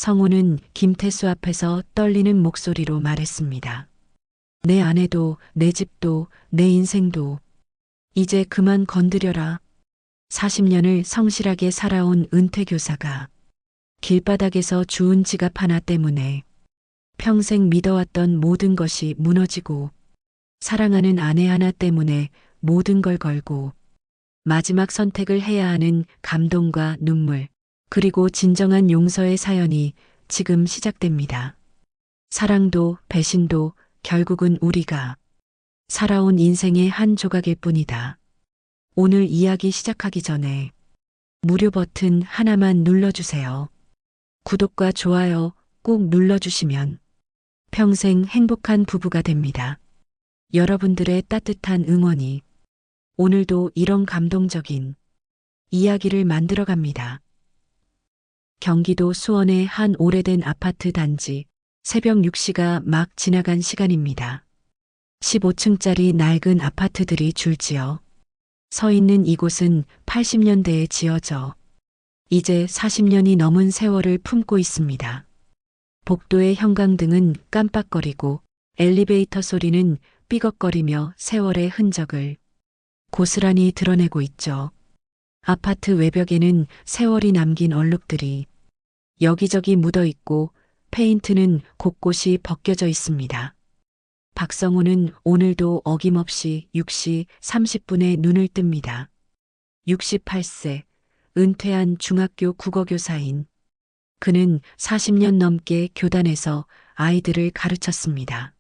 성우는 김태수 앞에서 떨리는 목소리로 말했습니다. 내 아내도, 내 집도, 내 인생도 이제 그만 건드려라. 40년을 성실하게 살아온 은퇴 교사가 길바닥에서 주운 지갑 하나 때문에 평생 믿어왔던 모든 것이 무너지고 사랑하는 아내 하나 때문에 모든 걸 걸고 마지막 선택을 해야 하는 감동과 눈물, 그리고 진정한 용서의 사연이 지금 시작됩니다. 사랑도 배신도 결국은 우리가 살아온 인생의 한 조각일 뿐이다. 오늘 이야기 시작하기 전에 무료 버튼 하나만 눌러주세요. 구독과 좋아요 꼭 눌러주시면 평생 행복한 부부가 됩니다. 여러분들의 따뜻한 응원이 오늘도 이런 감동적인 이야기를 만들어 갑니다. 경기도 수원의 한 오래된 아파트 단지, 새벽 6시가 막 지나간 시간입니다. 15층짜리 낡은 아파트들이 줄지어 서 있는 이곳은 80년대에 지어져 이제 40년이 넘은 세월을 품고 있습니다. 복도의 형광등은 깜빡거리고 엘리베이터 소리는 삐걱거리며 세월의 흔적을 고스란히 드러내고 있죠. 아파트 외벽에는 세월이 남긴 얼룩들이 여기저기 묻어 있고 페인트는 곳곳이 벗겨져 있습니다. 박성우는 오늘도 어김없이 6시 30분에 눈을 뜹니다. 68세, 은퇴한 중학교 국어교사인 그는 40년 넘게 교단에서 아이들을 가르쳤습니다.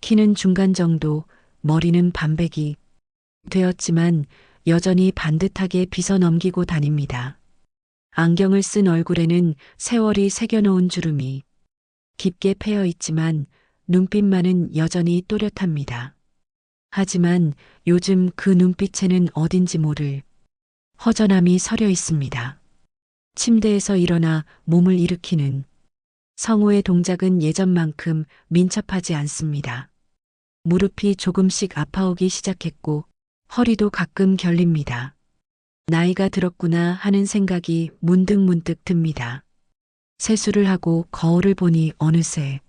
키는 중간 정도, 머리는 반백이 되었지만 여전히 반듯하게 빗어 넘기고 다닙니다. 안경을 쓴 얼굴에는 세월이 새겨놓은 주름이 깊게 패여 있지만 눈빛만은 여전히 또렷합니다. 하지만 요즘 그 눈빛에는 어딘지 모를 허전함이 서려 있습니다. 침대에서 일어나 몸을 일으키는 성우의 동작은 예전만큼 민첩하지 않습니다. 무릎이 조금씩 아파오기 시작했고 허리도 가끔 결립니다. 나이가 들었구나 하는 생각이 문득문득 듭니다. 세수를 하고 거울을 보니 어느새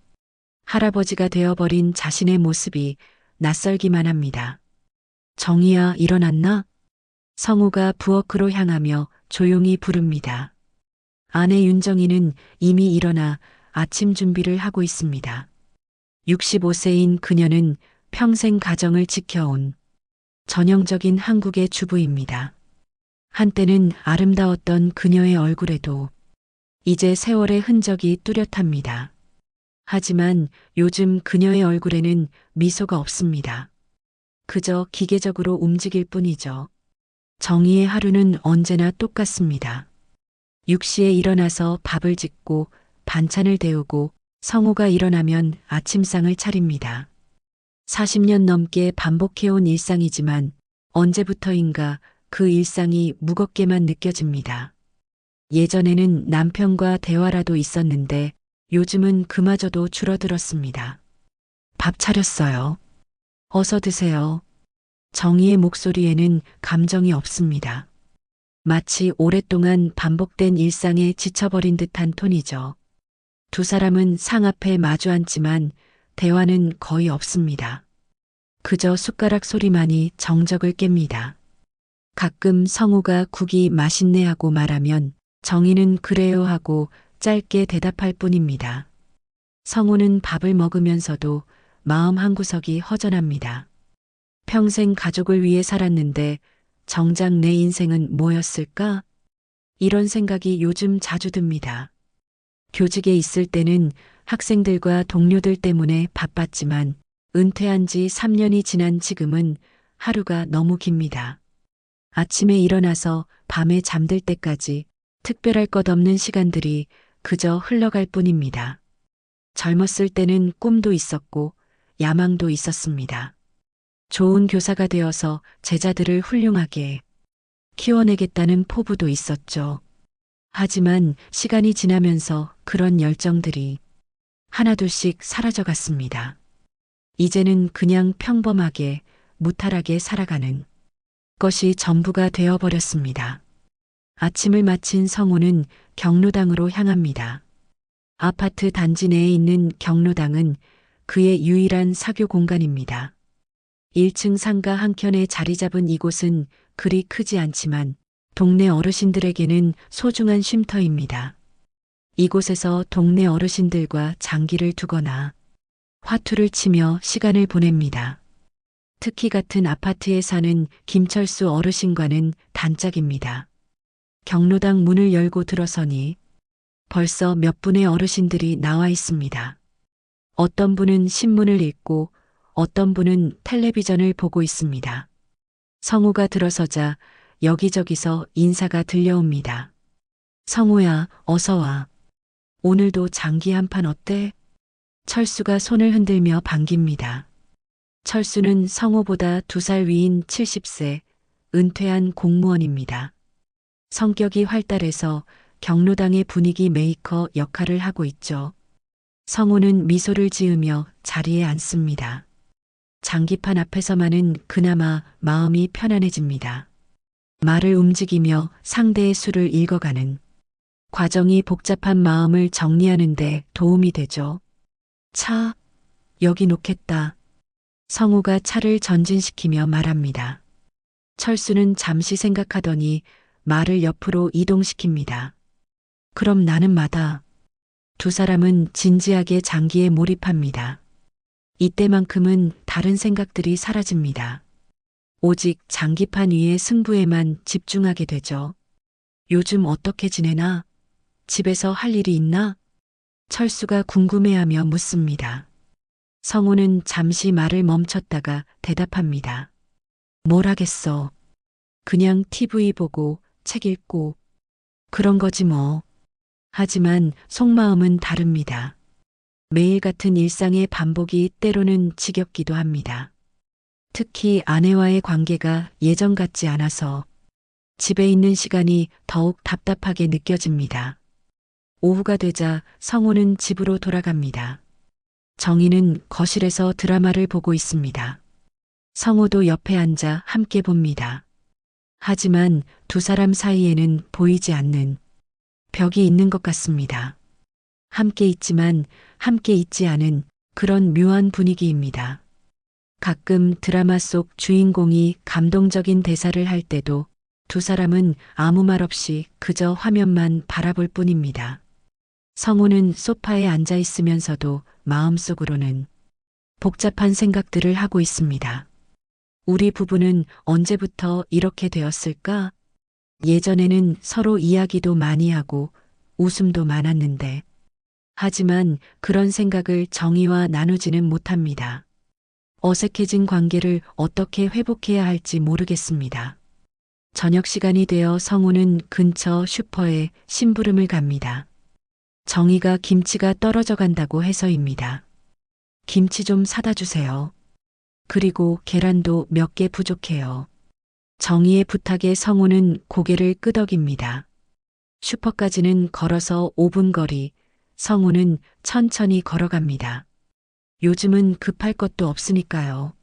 할아버지가 되어버린 자신의 모습이 낯설기만 합니다. 정희야, 일어났나? 성우가 부엌으로 향하며 조용히 부릅니다. 아내 윤정희는 이미 일어나 아침 준비를 하고 있습니다. 65세인 그녀는 평생 가정을 지켜온 전형적인 한국의 주부입니다. 한때는 아름다웠던 그녀의 얼굴에도 이제 세월의 흔적이 뚜렷합니다. 하지만 요즘 그녀의 얼굴에는 미소가 없습니다. 그저 기계적으로 움직일 뿐이죠. 정희의 하루는 언제나 똑같습니다. 6시에 일어나서 밥을 짓고 반찬을 데우고 성우가 일어나면 아침상을 차립니다. 40년 넘게 반복해온 일상이지만 언제부터인가 그 일상이 무겁게만 느껴집니다. 예전에는 남편과 대화라도 있었는데 요즘은 그마저도 줄어들었습니다. 밥 차렸어요. 어서 드세요. 정희의 목소리에는 감정이 없습니다. 마치 오랫동안 반복된 일상에 지쳐버린 듯한 톤이죠. 두 사람은 상 앞에 마주 앉지만 대화는 거의 없습니다. 그저 숟가락 소리만이 정적을 깹니다. 가끔 성우가 국이 맛있네 하고 말하면 정희는 그래요 하고 짧게 대답할 뿐입니다. 성우는 밥을 먹으면서도 마음 한구석이 허전합니다. 평생 가족을 위해 살았는데 정작 내 인생은 뭐였을까? 이런 생각이 요즘 자주 듭니다. 교직에 있을 때는 학생들과 동료들 때문에 바빴지만 은퇴한 지 3년이 지난 지금은 하루가 너무 깁니다. 아침에 일어나서 밤에 잠들 때까지 특별할 것 없는 시간들이 그저 흘러갈 뿐입니다. 젊었을 때는 꿈도 있었고 야망도 있었습니다. 좋은 교사가 되어서 제자들을 훌륭하게 키워내겠다는 포부도 있었죠. 하지만 시간이 지나면서 그런 열정들이 하나둘씩 사라져갔습니다. 이제는 그냥 평범하게 무탈하게 살아가는 것이 전부가 되어버렸습니다. 아침을 마친 성우는 경로당으로 향합니다. 아파트 단지 내에 있는 경로당은 그의 유일한 사교 공간입니다. 1층 상가 한켠에 자리 잡은 이곳은 그리 크지 않지만 동네 어르신들에게는 소중한 쉼터입니다. 이곳에서 동네 어르신들과 장기를 두거나 화투를 치며 시간을 보냅니다. 특히 같은 아파트에 사는 김철수 어르신과는 단짝입니다. 경로당 문을 열고 들어서니 벌써 몇 분의 어르신들이 나와 있습니다. 어떤 분은 신문을 읽고 어떤 분은 텔레비전을 보고 있습니다. 성우가 들어서자 여기저기서 인사가 들려옵니다. 성우야, 어서 와. 오늘도 장기 한 판 어때? 철수가 손을 흔들며 반깁니다. 철수는 성우보다 2살 위인 70세, 은퇴한 공무원입니다. 성격이 활달해서 경로당의 분위기 메이커 역할을 하고 있죠. 성우는 미소를 지으며 자리에 앉습니다. 장기판 앞에서만은 그나마 마음이 편안해집니다. 말을 움직이며 상대의 수를 읽어가는 과정이 복잡한 마음을 정리하는 데 도움이 되죠. 차, 여기 놓겠다. 성우가 차를 전진시키며 말합니다. 철수는 잠시 생각하더니 말을 옆으로 이동시킵니다. 그럼 나는 마다. 두 사람은 진지하게 장기에 몰입합니다. 이때만큼은 다른 생각들이 사라집니다. 오직 장기판 위의 승부에만 집중하게 되죠. 요즘 어떻게 지내나? 집에서 할 일이 있나? 철수가 궁금해하며 묻습니다. 성우는 잠시 말을 멈췄다가 대답합니다. 뭘 하겠어. 그냥 TV 보고 책 읽고 그런 거지 뭐. 하지만 속마음은 다릅니다. 매일 같은 일상의 반복이 때로는 지겹기도 합니다. 특히 아내와의 관계가 예전 같지 않아서 집에 있는 시간이 더욱 답답하게 느껴집니다. 오후가 되자 성우는 집으로 돌아갑니다. 정희는 거실에서 드라마를 보고 있습니다. 성우도 옆에 앉아 함께 봅니다. 하지만 두 사람 사이에는 보이지 않는 벽이 있는 것 같습니다. 함께 있지만 함께 있지 않은 그런 묘한 분위기입니다. 가끔 드라마 속 주인공이 감동적인 대사를 할 때도 두 사람은 아무 말 없이 그저 화면만 바라볼 뿐입니다. 성우는 소파에 앉아 있으면서도 마음속으로는 복잡한 생각들을 하고 있습니다. 우리 부부는 언제부터 이렇게 되었을까? 예전에는 서로 이야기도 많이 하고 웃음도 많았는데, 하지만 그런 생각을 정의와 나누지는 못합니다. 어색해진 관계를 어떻게 회복해야 할지 모르겠습니다. 저녁 시간이 되어 성우는 근처 슈퍼에 심부름을 갑니다. 정희가 김치가 떨어져 간다고 해서입니다. 김치 좀 사다 주세요. 그리고 계란도 몇 개 부족해요. 정희의 부탁에 성우는 고개를 끄덕입니다. 슈퍼까지는 걸어서 5분 거리, 성우는 천천히 걸어갑니다. 요즘은 급할 것도 없으니까요.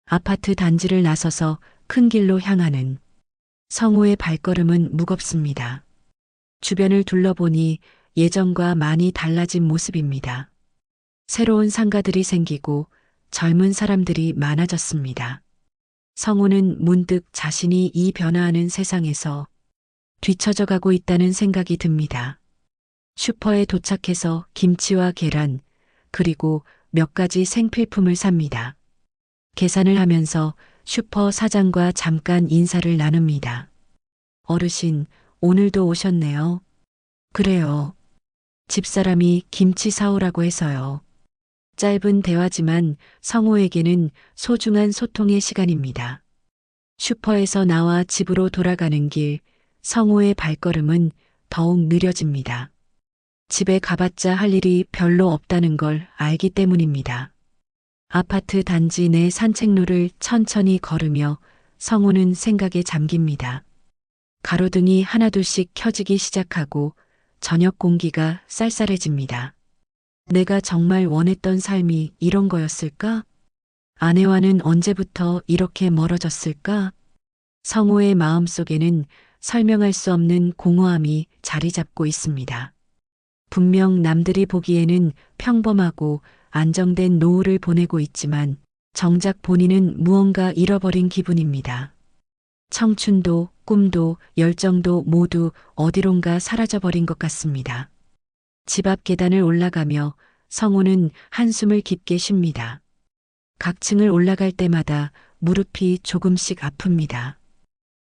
아파트 단지를 나서서 큰 길로 향하는 성우의 발걸음은 무겁습니다. 주변을 둘러보니 예전과 많이 달라진 모습입니다. 새로운 상가들이 생기고 젊은 사람들이 많아졌습니다. 성우는 문득 자신이 이 변화하는 세상에서 뒤처져 가고 있다는 생각이 듭니다. 슈퍼에 도착해서 김치와 계란, 그리고 몇 가지 생필품을 삽니다. 계산을 하면서 슈퍼 사장과 잠깐 인사를 나눕니다. 어르신, 오늘도 오셨네요. 그래요. 집사람이 김치 사오라고 해서요. 짧은 대화지만 성우에게는 소중한 소통의 시간입니다. 슈퍼에서 나와 집으로 돌아가는 길, 성우의 발걸음은 더욱 느려집니다. 집에 가봤자 할 일이 별로 없다는 걸 알기 때문입니다. 아파트 단지 내 산책로를 천천히 걸으며 성우는 생각에 잠깁니다. 가로등이 하나둘씩 켜지기 시작하고 저녁 공기가 쌀쌀해집니다. 내가 정말 원했던 삶이 이런 거였을까? 아내와는 언제부터 이렇게 멀어졌을까? 성우의 마음속에는 설명할 수 없는 공허함이 자리 잡고 있습니다. 분명 남들이 보기에는 평범하고 안정된 노후를 보내고 있지만 정작 본인은 무언가 잃어버린 기분입니다. 청춘도 꿈도 열정도 모두 어디론가 사라져버린 것 같습니다. 집 앞 계단을 올라가며 성우는 한숨을 깊게 쉽니다. 각 층을 올라갈 때마다 무릎이 조금씩 아픕니다.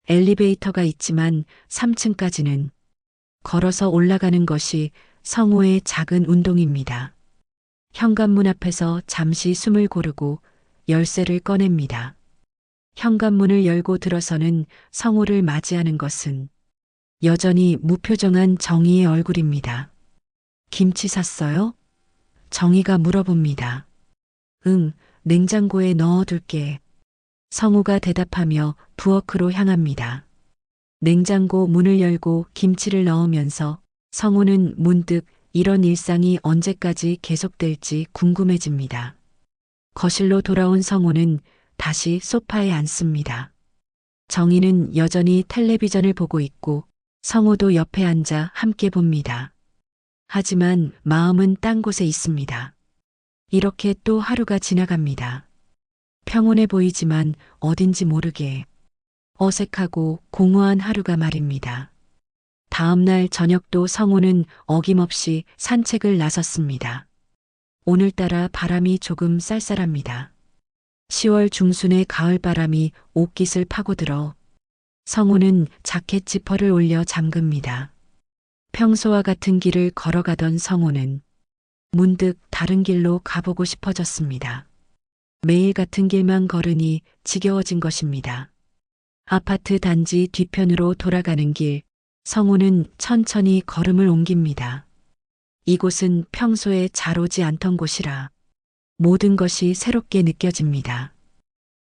엘리베이터가 있지만 3층까지는 걸어서 올라가는 것이 성우의 작은 운동입니다. 현관문 앞에서 잠시 숨을 고르고 열쇠를 꺼냅니다. 현관문을 열고 들어서는 성우를 맞이하는 것은 여전히 무표정한 정희의 얼굴입니다. 김치 샀어요? 정희가 물어봅니다. 응, 냉장고에 넣어둘게. 성우가 대답하며 부엌으로 향합니다. 냉장고 문을 열고 김치를 넣으면서 성우는 문득 이런 일상이 언제까지 계속될지 궁금해집니다. 거실로 돌아온 성우는 다시 소파에 앉습니다. 정희는 여전히 텔레비전을 보고 있고 성우도 옆에 앉아 함께 봅니다. 하지만 마음은 딴 곳에 있습니다. 이렇게 또 하루가 지나갑니다. 평온해 보이지만 어딘지 모르게 어색하고 공허한 하루가 말입니다. 다음 날 저녁도 성우는 어김없이 산책을 나섰습니다. 오늘따라 바람이 조금 쌀쌀합니다. 10월 중순의 가을바람이 옷깃을 파고들어 성우는 자켓 지퍼를 올려 잠급니다. 평소와 같은 길을 걸어가던 성우는 문득 다른 길로 가보고 싶어졌습니다. 매일 같은 길만 걸으니 지겨워진 것입니다. 아파트 단지 뒤편으로 돌아가는 길, 성우는 천천히 걸음을 옮깁니다. 이곳은 평소에 잘 오지 않던 곳이라 모든 것이 새롭게 느껴집니다.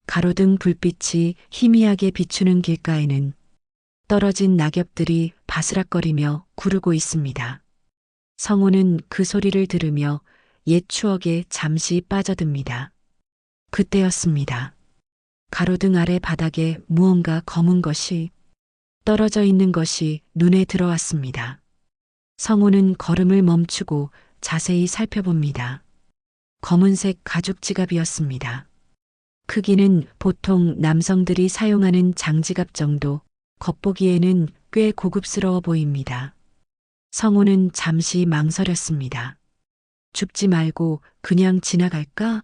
가로등 불빛이 희미하게 비추는 길가에는 떨어진 낙엽들이 바스락거리며 구르고 있습니다. 성우는 그 소리를 들으며 옛 추억에 잠시 빠져듭니다. 그때였습니다. 가로등 아래 바닥에 무언가 검은 것이 떨어져 있는 것이 눈에 들어왔습니다. 성우는 걸음을 멈추고 자세히 살펴봅니다. 검은색 가죽 지갑이었습니다. 크기는 보통 남성들이 사용하는 장지갑 정도, 겉보기에는 꽤 고급스러워 보입니다. 성우는 잠시 망설였습니다. 줍지 말고 그냥 지나갈까?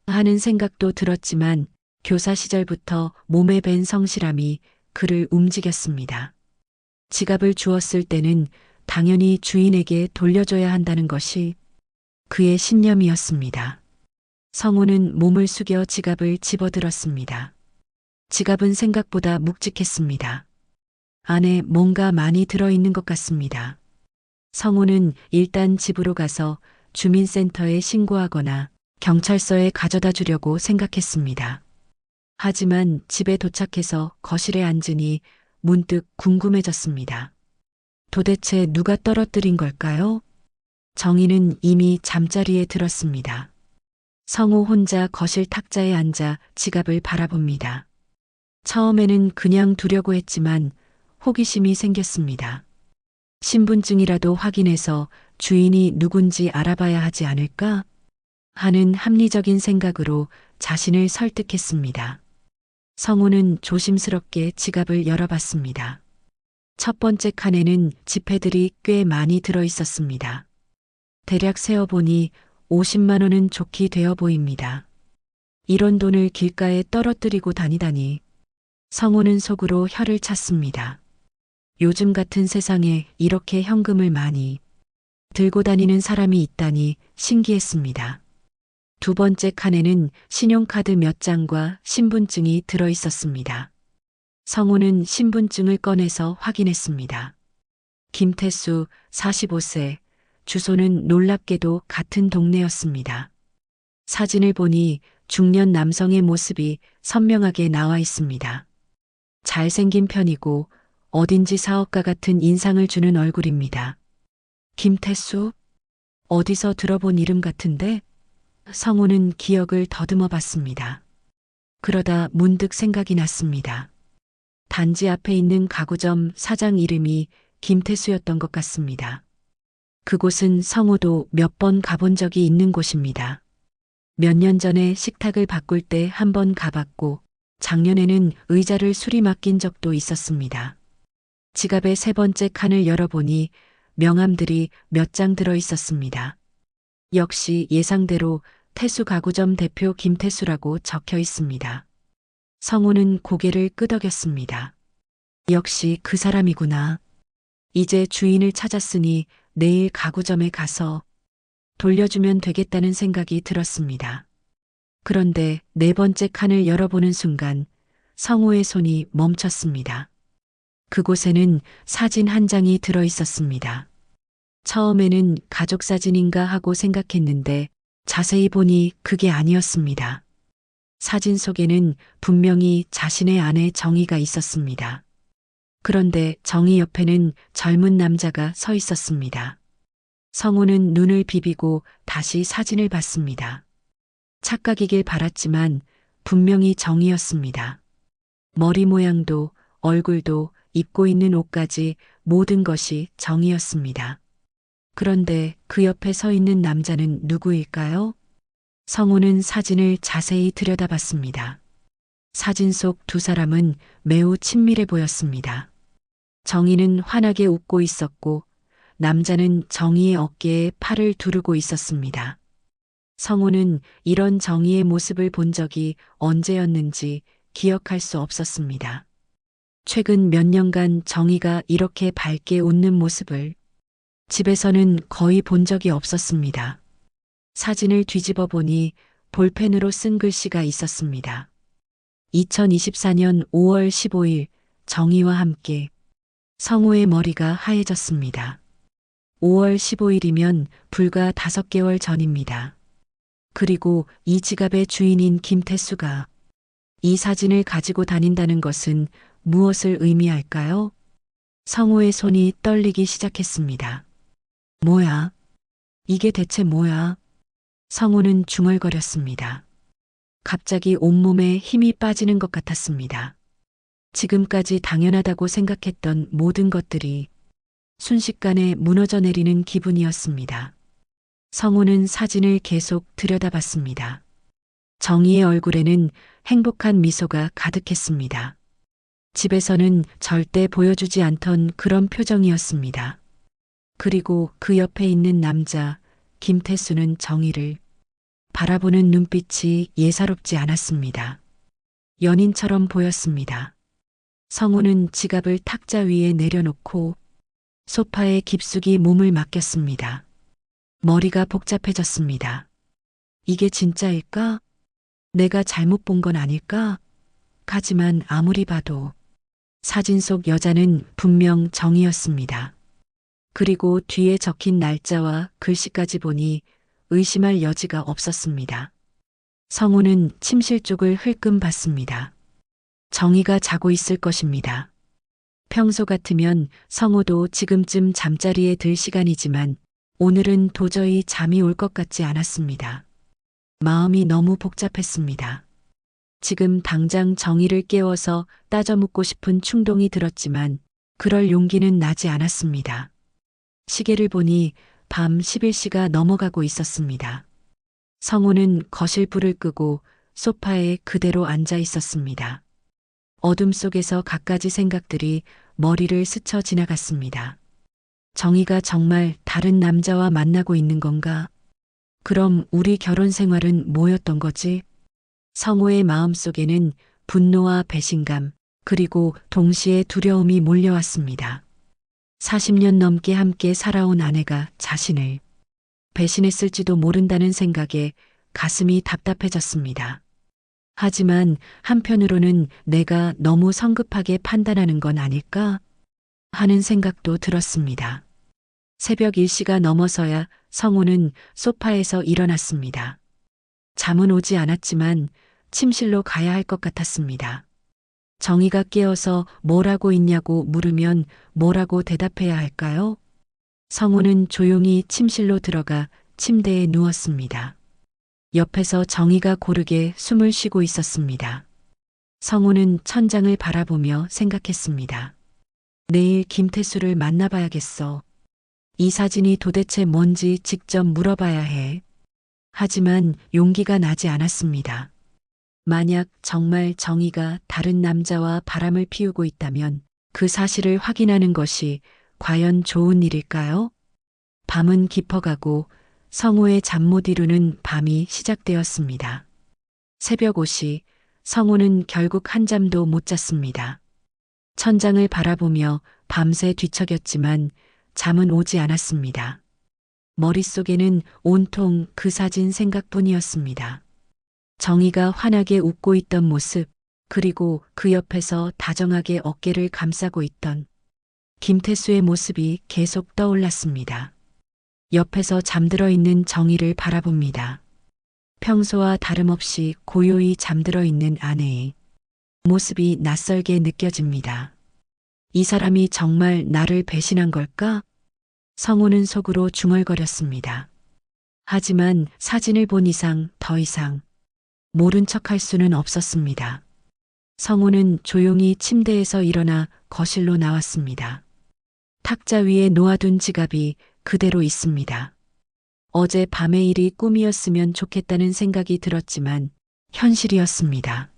하는 생각도 들었지만 교사 시절부터 몸에 밴 성실함이 그를 움직였습니다. 지갑을 주었을 때는 당연히 주인에게 돌려줘야 한다는 것이 그의 신념이었습니다. 성우는 몸을 숙여 지갑을 집어들었습니다. 지갑은 생각보다 묵직했습니다. 안에 뭔가 많이 들어있는 것 같습니다. 성우는 일단 집으로 가서 주민센터에 신고하거나 경찰서에 가져다 주려고 생각했습니다. 하지만 집에 도착해서 거실에 앉으니 문득 궁금해졌습니다. 도대체 누가 떨어뜨린 걸까요? 정희는 이미 잠자리에 들었습니다. 성우 혼자 거실 탁자에 앉아 지갑을 바라봅니다. 처음에는 그냥 두려고 했지만 호기심이 생겼습니다. 신분증이라도 확인해서 주인이 누군지 알아봐야 하지 않을까? 하는 합리적인 생각으로 자신을 설득했습니다. 성우는 조심스럽게 지갑을 열어봤습니다. 첫 번째 칸에는 지폐들이 꽤 많이 들어 있었습니다. 대략 세어보니 50만 원은 좋게 되어 보입니다. 이런 돈을 길가에 떨어뜨리고 다니다니. 성우는 속으로 혀를 찼습니다. 요즘 같은 세상에 이렇게 현금을 많이 들고 다니는 사람이 있다니 신기했습니다. 두 번째 칸에는 신용카드 몇 장과 신분증이 들어 있었습니다. 성우는 신분증을 꺼내서 확인했습니다. 김태수 45세, 주소는 놀랍게도 같은 동네였습니다. 사진을 보니 중년 남성의 모습이 선명하게 나와 있습니다. 잘생긴 편이고 어딘지 사업가 같은 인상을 주는 얼굴입니다. 김태수? 어디서 들어본 이름 같은데? 성우는 기억을 더듬어 봤습니다. 그러다 문득 생각이 났습니다. 단지 앞에 있는 가구점 사장 이름이 김태수였던 것 같습니다. 그곳은 성호도 몇 번 가본 적이 있는 곳입니다. 몇 년 전에 식탁을 바꿀 때 한 번 가봤고 작년에는 의자를 수리 맡긴 적도 있었습니다. 지갑의 세 번째 칸을 열어보니 명함들이 몇 장 들어 있었습니다. 역시 예상대로 태수 가구점 대표 김태수라고 적혀 있습니다. 성호는 고개를 끄덕였습니다. 역시 그 사람이구나. 이제 주인을 찾았으니 내일 가구점에 가서 돌려주면 되겠다는 생각이 들었습니다. 그런데 네 번째 칸을 열어보는 순간 성호의 손이 멈췄습니다. 그곳에는 사진 한 장이 들어 있었습니다. 처음에는 가족 사진인가 하고 생각했는데 자세히 보니 그게 아니었습니다. 사진 속에는 분명히 자신의 아내 정희가 있었습니다. 그런데 정희 옆에는 젊은 남자가 서 있었습니다. 성호는 눈을 비비고 다시 사진을 봤습니다. 착각이길 바랐지만 분명히 정희였습니다. 머리 모양도 얼굴도 입고 있는 옷까지 모든 것이 정희였습니다. 그런데 그 옆에 서 있는 남자는 누구일까요? 성호는 사진을 자세히 들여다봤습니다. 사진 속 두 사람은 매우 친밀해 보였습니다. 정희는 환하게 웃고 있었고 남자는 정희의 어깨에 팔을 두르고 있었습니다. 성호는 이런 정희의 모습을 본 적이 언제였는지 기억할 수 없었습니다. 최근 몇 년간 정희가 이렇게 밝게 웃는 모습을 집에서는 거의 본 적이 없었습니다. 사진을 뒤집어 보니 볼펜으로 쓴 글씨가 있었습니다. 2024년 5월 15일 정희와 함께. 성호의 머리가 하얘졌습니다. 5월 15일이면 불과 5개월 전입니다. 그리고 이 지갑의 주인인 김태수가 이 사진을 가지고 다닌다는 것은 무엇을 의미할까요? 성호의 손이 떨리기 시작했습니다. 뭐야? 이게 대체 뭐야? 성호는 중얼거렸습니다. 갑자기 온몸에 힘이 빠지는 것 같았습니다. 지금까지 당연하다고 생각했던 모든 것들이 순식간에 무너져 내리는 기분이었습니다. 성호는 사진을 계속 들여다봤습니다. 정희의 얼굴에는 행복한 미소가 가득했습니다. 집에서는 절대 보여주지 않던 그런 표정이었습니다. 그리고 그 옆에 있는 남자, 김태수는 정희를 바라보는 눈빛이 예사롭지 않았습니다. 연인처럼 보였습니다. 성호는 지갑을 탁자 위에 내려놓고 소파에 깊숙이 몸을 맡겼습니다. 머리가 복잡해졌습니다. 이게 진짜일까? 내가 잘못 본 건 아닐까? 하지만 아무리 봐도 사진 속 여자는 분명 정희였습니다. 그리고 뒤에 적힌 날짜와 글씨까지 보니 의심할 여지가 없었습니다. 성호는 침실 쪽을 흘끔 봤습니다. 정희가 자고 있을 것입니다. 평소 같으면 성호도 지금쯤 잠자리에 들 시간이지만 오늘은 도저히 잠이 올 것 같지 않았습니다. 마음이 너무 복잡했습니다. 지금 당장 정희를 깨워서 따져 묻고 싶은 충동이 들었지만 그럴 용기는 나지 않았습니다. 시계를 보니 밤 11시가 넘어가고 있었습니다. 성호는 거실 불을 끄고 소파에 그대로 앉아 있었습니다. 어둠 속에서 갖가지 생각들이 머리를 스쳐 지나갔습니다. 정희가 정말 다른 남자와 만나고 있는 건가? 그럼 우리 결혼 생활은 뭐였던 거지? 성호의 마음속에는 분노와 배신감, 그리고 동시에 두려움이 몰려왔습니다. 40년 넘게 함께 살아온 아내가 자신을 배신했을지도 모른다는 생각에 가슴이 답답해졌습니다. 하지만 한편으로는 내가 너무 성급하게 판단하는 건 아닐까 하는 생각도 들었습니다. 새벽 1시가 넘어서야 성호는 소파에서 일어났습니다. 잠은 오지 않았지만 침실로 가야 할 것 같았습니다. 정희가 깨어서 뭘 하고 있냐고 물으면 뭐라고 대답해야 할까요? 성호는 조용히 침실로 들어가 침대에 누웠습니다. 옆에서 정희가 고르게 숨을 쉬고 있었습니다. 성호는 천장을 바라보며 생각했습니다. 내일 김태수를 만나봐야겠어. 이 사진이 도대체 뭔지 직접 물어봐야 해. 하지만 용기가 나지 않았습니다. 만약 정말 정희가 다른 남자와 바람을 피우고 있다면 그 사실을 확인하는 것이 과연 좋은 일일까요? 밤은 깊어가고 성우의 잠 못 이루는 밤이 시작되었습니다. 새벽 5시 성우는 결국 한잠도 못 잤습니다. 천장을 바라보며 밤새 뒤척였지만 잠은 오지 않았습니다. 머릿속에는 온통 그 사진 생각뿐이었습니다. 정희가 환하게 웃고 있던 모습, 그리고 그 옆에서 다정하게 어깨를 감싸고 있던 김태수의 모습이 계속 떠올랐습니다. 옆에서 잠들어 있는 정희를 바라봅니다. 평소와 다름없이 고요히 잠들어 있는 아내의 모습이 낯설게 느껴집니다. 이 사람이 정말 나를 배신한 걸까? 성우는 속으로 중얼거렸습니다. 하지만 사진을 본 이상 더 이상 모른 척할 수는 없었습니다. 성우는 조용히 침대에서 일어나 거실로 나왔습니다. 탁자 위에 놓아둔 지갑이 그대로 있습니다. 어제 밤의 일이 꿈이었으면 좋겠다는 생각이 들었지만 현실이었습니다.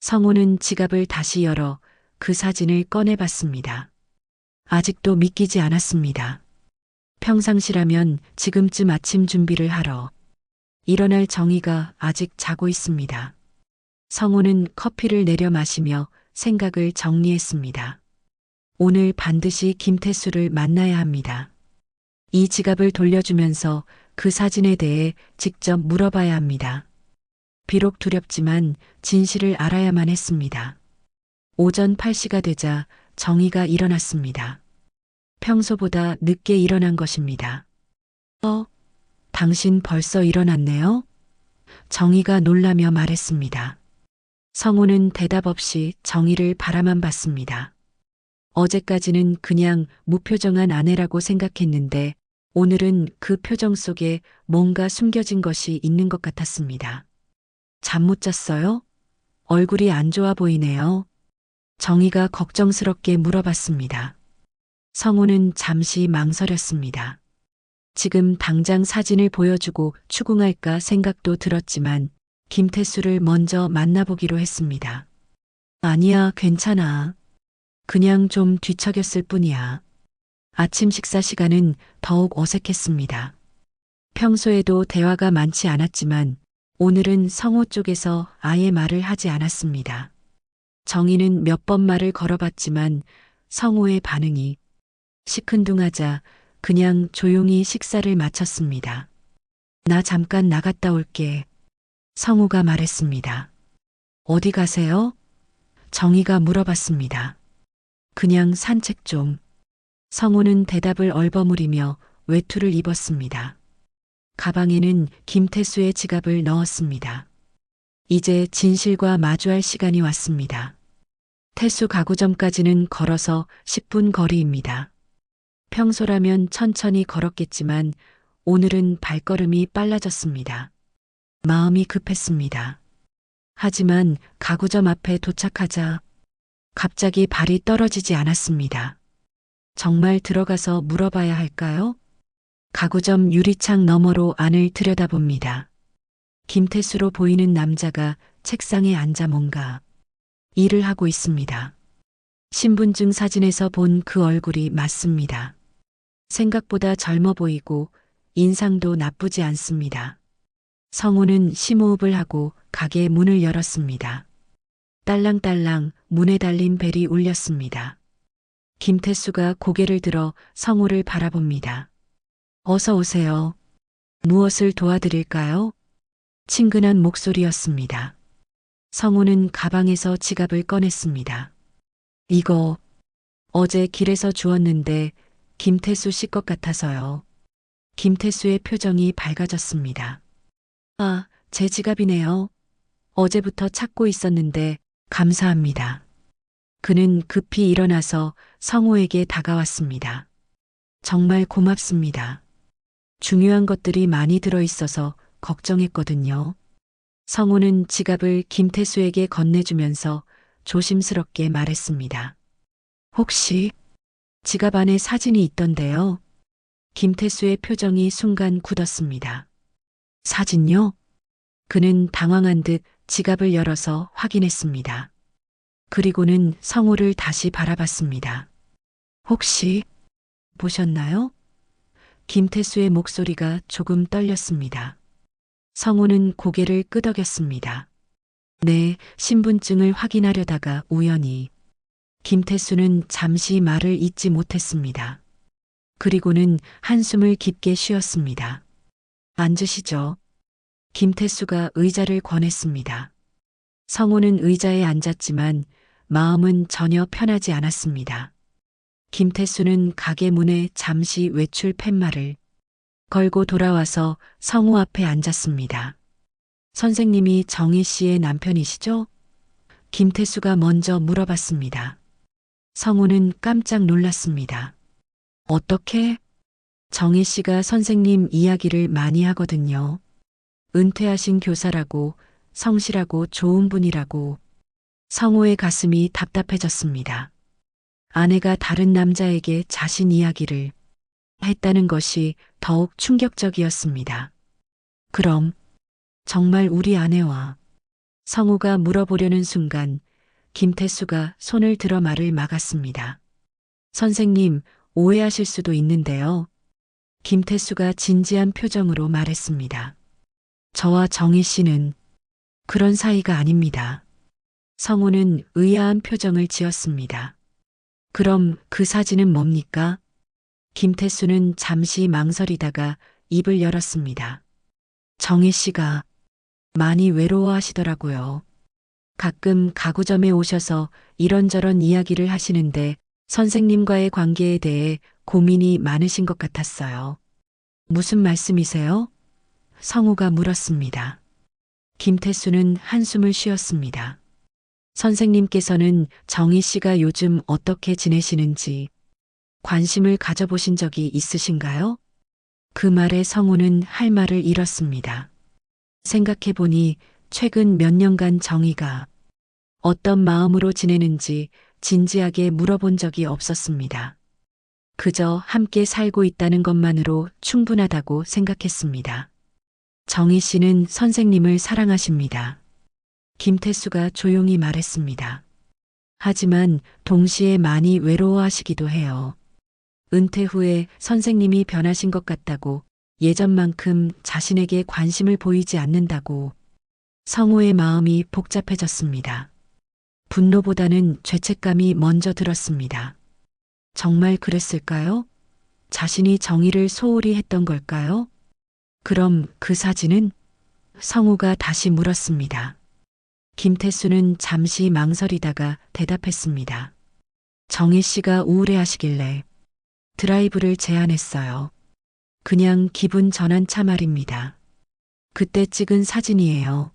성우는 지갑을 다시 열어 그 사진을 꺼내봤습니다. 아직도 믿기지 않았습니다. 평상시라면 지금쯤 아침 준비를 하러 일어날 정희가 아직 자고 있습니다. 성우는 커피를 내려 마시며 생각을 정리했습니다. 오늘 반드시 김태수를 만나야 합니다. 이 지갑을 돌려주면서 그 사진에 대해 직접 물어봐야 합니다. 비록 두렵지만 진실을 알아야만 했습니다. 오전 8시가 되자 정희가 일어났습니다. 평소보다 늦게 일어난 것입니다. 당신 벌써 일어났네요? 정희가 놀라며 말했습니다. 성우는 대답 없이 정희를 바라만 봤습니다. 어제까지는 그냥 무표정한 아내라고 생각했는데 오늘은 그 표정 속에 뭔가 숨겨진 것이 있는 것 같았습니다. 잠 못 잤어요? 얼굴이 안 좋아 보이네요. 정희가 걱정스럽게 물어봤습니다. 성우는 잠시 망설였습니다. 지금 당장 사진을 보여주고 추궁할까 생각도 들었지만 김태수를 먼저 만나보기로 했습니다. 아니야, 괜찮아. 그냥 좀 뒤척였을 뿐이야. 아침 식사 시간은 더욱 어색했습니다. 평소에도 대화가 많지 않았지만 오늘은 성우 쪽에서 아예 말을 하지 않았습니다. 정희는 몇 번 말을 걸어봤지만 성우의 반응이 시큰둥하자 그냥 조용히 식사를 마쳤습니다. 나 잠깐 나갔다 올게. 성우가 말했습니다. 어디 가세요? 정희가 물어봤습니다. 그냥 산책 좀. 성우는 대답을 얼버무리며 외투를 입었습니다. 가방에는 김태수의 지갑을 넣었습니다. 이제 진실과 마주할 시간이 왔습니다. 태수 가구점까지는 걸어서 10분 거리입니다. 평소라면 천천히 걸었겠지만 오늘은 발걸음이 빨라졌습니다. 마음이 급했습니다. 하지만 가구점 앞에 도착하자 갑자기 발이 떨어지지 않았습니다. 정말 들어가서 물어봐야 할까요? 가구점 유리창 너머로 안을 들여다봅니다. 김태수로 보이는 남자가 책상에 앉아 뭔가 일을 하고 있습니다. 신분증 사진에서 본 그 얼굴이 맞습니다. 생각보다 젊어 보이고 인상도 나쁘지 않습니다. 성우는 심호흡을 하고 가게 문을 열었습니다. 딸랑딸랑 문에 달린 벨이 울렸습니다. 김태수가 고개를 들어 성우를 바라봅니다. 어서 오세요. 무엇을 도와드릴까요? 친근한 목소리였습니다. 성우는 가방에서 지갑을 꺼냈습니다. 이거 어제 길에서 주웠는데 김태수 씨 것 같아서요. 김태수의 표정이 밝아졌습니다. 아, 제 지갑이네요. 어제부터 찾고 있었는데 감사합니다. 그는 급히 일어나서 성우에게 다가왔습니다. 정말 고맙습니다. 중요한 것들이 많이 들어있어서 걱정했거든요. 성우는 지갑을 김태수에게 건네주면서 조심스럽게 말했습니다. 혹시 지갑 안에 사진이 있던데요. 김태수의 표정이 순간 굳었습니다. 사진요? 그는 당황한 듯 지갑을 열어서 확인했습니다. 그리고는 성우를 다시 바라봤습니다. 혹시 보셨나요? 김태수의 목소리가 조금 떨렸습니다. 성우는 고개를 끄덕였습니다. 네, 신분증을 확인하려다가 우연히. 김태수는 잠시 말을 잇지 못했습니다. 그리고는 한숨을 깊게 쉬었습니다. 앉으시죠. 김태수가 의자를 권했습니다. 성우는 의자에 앉았지만 마음은 전혀 편하지 않았습니다. 김태수는 가게 문에 잠시 외출 팻말을 걸고 돌아와서 성우 앞에 앉았습니다. 선생님이 정희 씨의 남편이시죠? 김태수가 먼저 물어봤습니다. 성우는 깜짝 놀랐습니다. 어떻게? 정희 씨가 선생님 이야기를 많이 하거든요. 은퇴하신 교사라고, 성실하고 좋은 분이라고. 성우의 가슴이 답답해졌습니다. 아내가 다른 남자에게 자신 이야기를 했다는 것이 더욱 충격적이었습니다. 그럼 정말 우리 아내와 성우가 물어보려는 순간 김태수가 손을 들어 말을 막았습니다. 선생님, 오해하실 수도 있는데요. 김태수가 진지한 표정으로 말했습니다. 저와 정희 씨는 그런 사이가 아닙니다. 성우는 의아한 표정을 지었습니다. 그럼 그 사진은 뭡니까? 김태수는 잠시 망설이다가 입을 열었습니다. 정희 씨가 많이 외로워하시더라고요. 가끔 가구점에 오셔서 이런저런 이야기를 하시는데 선생님과의 관계에 대해 고민이 많으신 것 같았어요. 무슨 말씀이세요? 성우가 물었습니다. 김태수는 한숨을 쉬었습니다. 선생님께서는 정희 씨가 요즘 어떻게 지내시는지 관심을 가져보신 적이 있으신가요? 그 말에 성우는 할 말을 잃었습니다. 생각해보니 최근 몇 년간 정희가 어떤 마음으로 지내는지 진지하게 물어본 적이 없었습니다. 그저 함께 살고 있다는 것만으로 충분하다고 생각했습니다. 정희 씨는 선생님을 사랑하십니다. 김태수가 조용히 말했습니다. 하지만 동시에 많이 외로워하시기도 해요. 은퇴 후에 선생님이 변하신 것 같다고, 예전만큼 자신에게 관심을 보이지 않는다고. 성우의 마음이 복잡해졌습니다. 분노보다는 죄책감이 먼저 들었습니다. 정말 그랬을까요? 자신이 정의를 소홀히 했던 걸까요? 그럼 그 사진은? 성우가 다시 물었습니다. 김태수는 잠시 망설이다가 대답했습니다. 정희 씨가 우울해하시길래 드라이브를 제안했어요. 그냥 기분 전환 차 말입니다. 그때 찍은 사진이에요.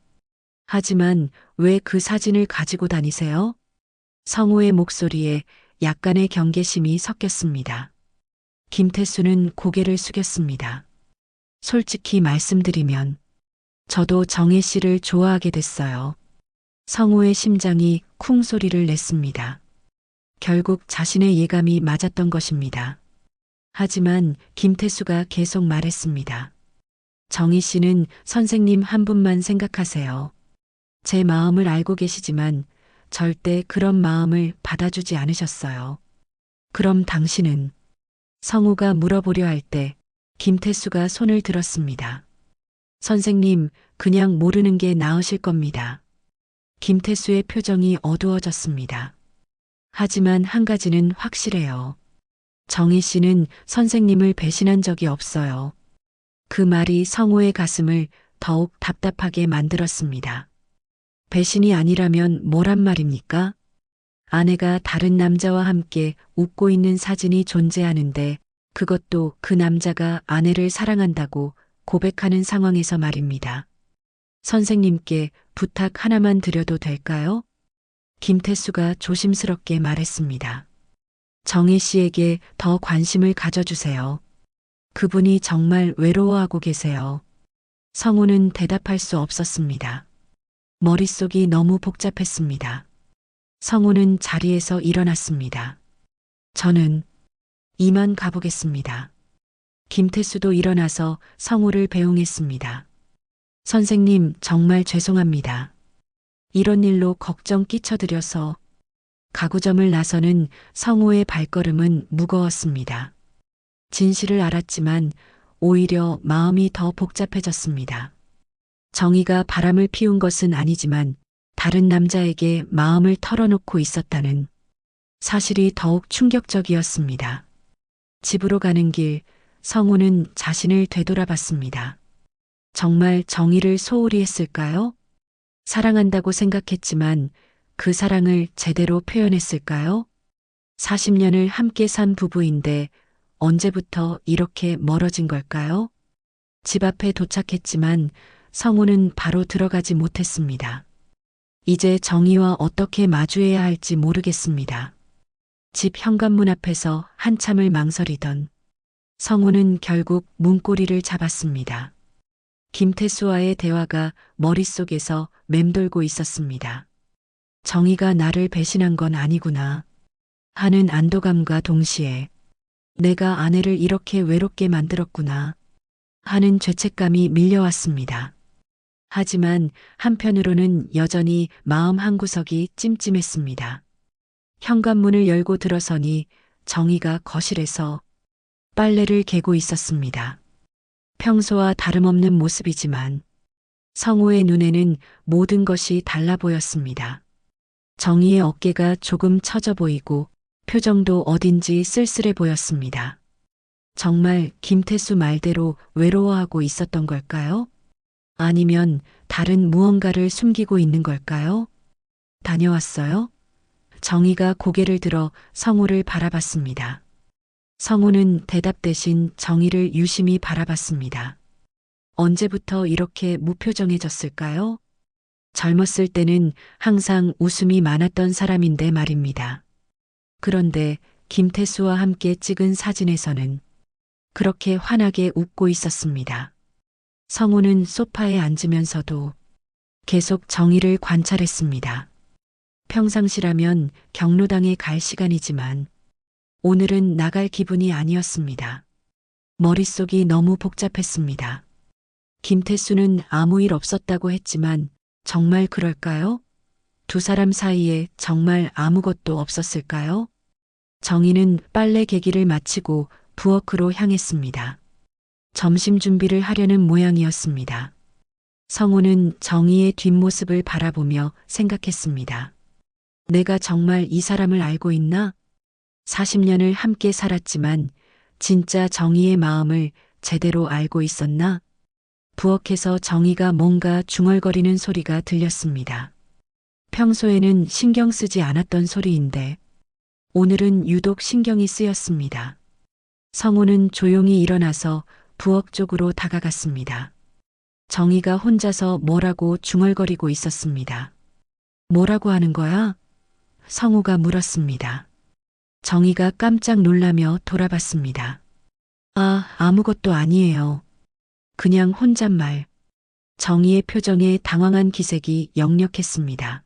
하지만 왜 그 사진을 가지고 다니세요? 성우의 목소리에 약간의 경계심이 섞였습니다. 김태수는 고개를 숙였습니다. 솔직히 말씀드리면 저도 정혜 씨를 좋아하게 됐어요. 성우의 심장이 쿵 소리를 냈습니다. 결국 자신의 예감이 맞았던 것입니다. 하지만 김태수가 계속 말했습니다. 정희 씨는 선생님 한 분만 생각하세요. 제 마음을 알고 계시지만 절대 그런 마음을 받아주지 않으셨어요. 그럼 당신은? 성우가 물어보려 할 때 김태수가 손을 들었습니다. 선생님, 그냥 모르는 게 나으실 겁니다. 김태수의 표정이 어두워졌습니다. 하지만 한 가지는 확실해요. 정희 씨는 선생님을 배신한 적이 없어요. 그 말이 성우의 가슴을 더욱 답답하게 만들었습니다. 배신이 아니라면 뭐란 말입니까? 아내가 다른 남자와 함께 웃고 있는 사진이 존재하는데 그것도 그 남자가 아내를 사랑한다고 고백하는 상황에서 말입니다. 선생님께 부탁 하나만 드려도 될까요? 김태수가 조심스럽게 말했습니다. 정희 씨에게 더 관심을 가져주세요. 그분이 정말 외로워하고 계세요. 성우는 대답할 수 없었습니다. 머릿속이 너무 복잡했습니다. 성우는 자리에서 일어났습니다. 저는 이만 가보겠습니다. 김태수도 일어나서 성우를 배웅했습니다. 선생님, 정말 죄송합니다. 이런 일로 걱정 끼쳐드려서. 가구점을 나서는 성우의 발걸음은 무거웠습니다. 진실을 알았지만 오히려 마음이 더 복잡해졌습니다. 정희가 바람을 피운 것은 아니지만 다른 남자에게 마음을 털어놓고 있었다는 사실이 더욱 충격적이었습니다. 집으로 가는 길, 성우는 자신을 되돌아봤습니다. 정말 정희를 소홀히 했을까요? 사랑한다고 생각했지만 그 사랑을 제대로 표현했을까요? 40년을 함께 산 부부인데 언제부터 이렇게 멀어진 걸까요? 집 앞에 도착했지만 성우는 바로 들어가지 못했습니다. 이제 정희와 어떻게 마주해야 할지 모르겠습니다. 집 현관문 앞에서 한참을 망설이던 성우는 결국 문고리를 잡았습니다. 김태수와의 대화가 머릿속에서 맴돌고 있었습니다. 정희가 나를 배신한 건 아니구나 하는 안도감과 동시에 내가 아내를 이렇게 외롭게 만들었구나 하는 죄책감이 밀려왔습니다. 하지만 한편으로는 여전히 마음 한구석이 찜찜했습니다. 현관문을 열고 들어서니 정희가 거실에서 빨래를 개고 있었습니다. 평소와 다름없는 모습이지만 성우의 눈에는 모든 것이 달라 보였습니다. 정희의 어깨가 조금 처져 보이고 표정도 어딘지 쓸쓸해 보였습니다. 정말 김태수 말대로 외로워하고 있었던 걸까요? 아니면 다른 무언가를 숨기고 있는 걸까요? 다녀왔어요? 정희가 고개를 들어 성우를 바라봤습니다. 성우는 대답 대신 정희를 유심히 바라봤습니다. 언제부터 이렇게 무표정해졌을까요? 젊었을 때는 항상 웃음이 많았던 사람인데 말입니다. 그런데 김태수와 함께 찍은 사진에서는 그렇게 환하게 웃고 있었습니다. 성우는 소파에 앉으면서도 계속 정희를 관찰했습니다. 평상시라면 경로당에 갈 시간이지만 오늘은 나갈 기분이 아니었습니다. 머릿속이 너무 복잡했습니다. 김태수는 아무 일 없었다고 했지만 정말 그럴까요? 두 사람 사이에 정말 아무것도 없었을까요? 정희는 빨래 개기를 마치고 부엌으로 향했습니다. 점심 준비를 하려는 모양이었습니다. 성우는 정희의 뒷모습을 바라보며 생각했습니다. 내가 정말 이 사람을 알고 있나? 40년을 함께 살았지만 진짜 정희의 마음을 제대로 알고 있었나? 부엌에서 정희가 뭔가 중얼거리는 소리가 들렸습니다. 평소에는 신경 쓰지 않았던 소리인데 오늘은 유독 신경이 쓰였습니다. 성우는 조용히 일어나서 부엌 쪽으로 다가갔습니다. 정희가 혼자서 뭐라고 중얼거리고 있었습니다. 뭐라고 하는 거야? 성우가 물었습니다. 정희가 깜짝 놀라며 돌아봤습니다. 아무것도 아니에요. 그냥 혼잣말. 정희의 표정에 당황한 기색이 역력했습니다.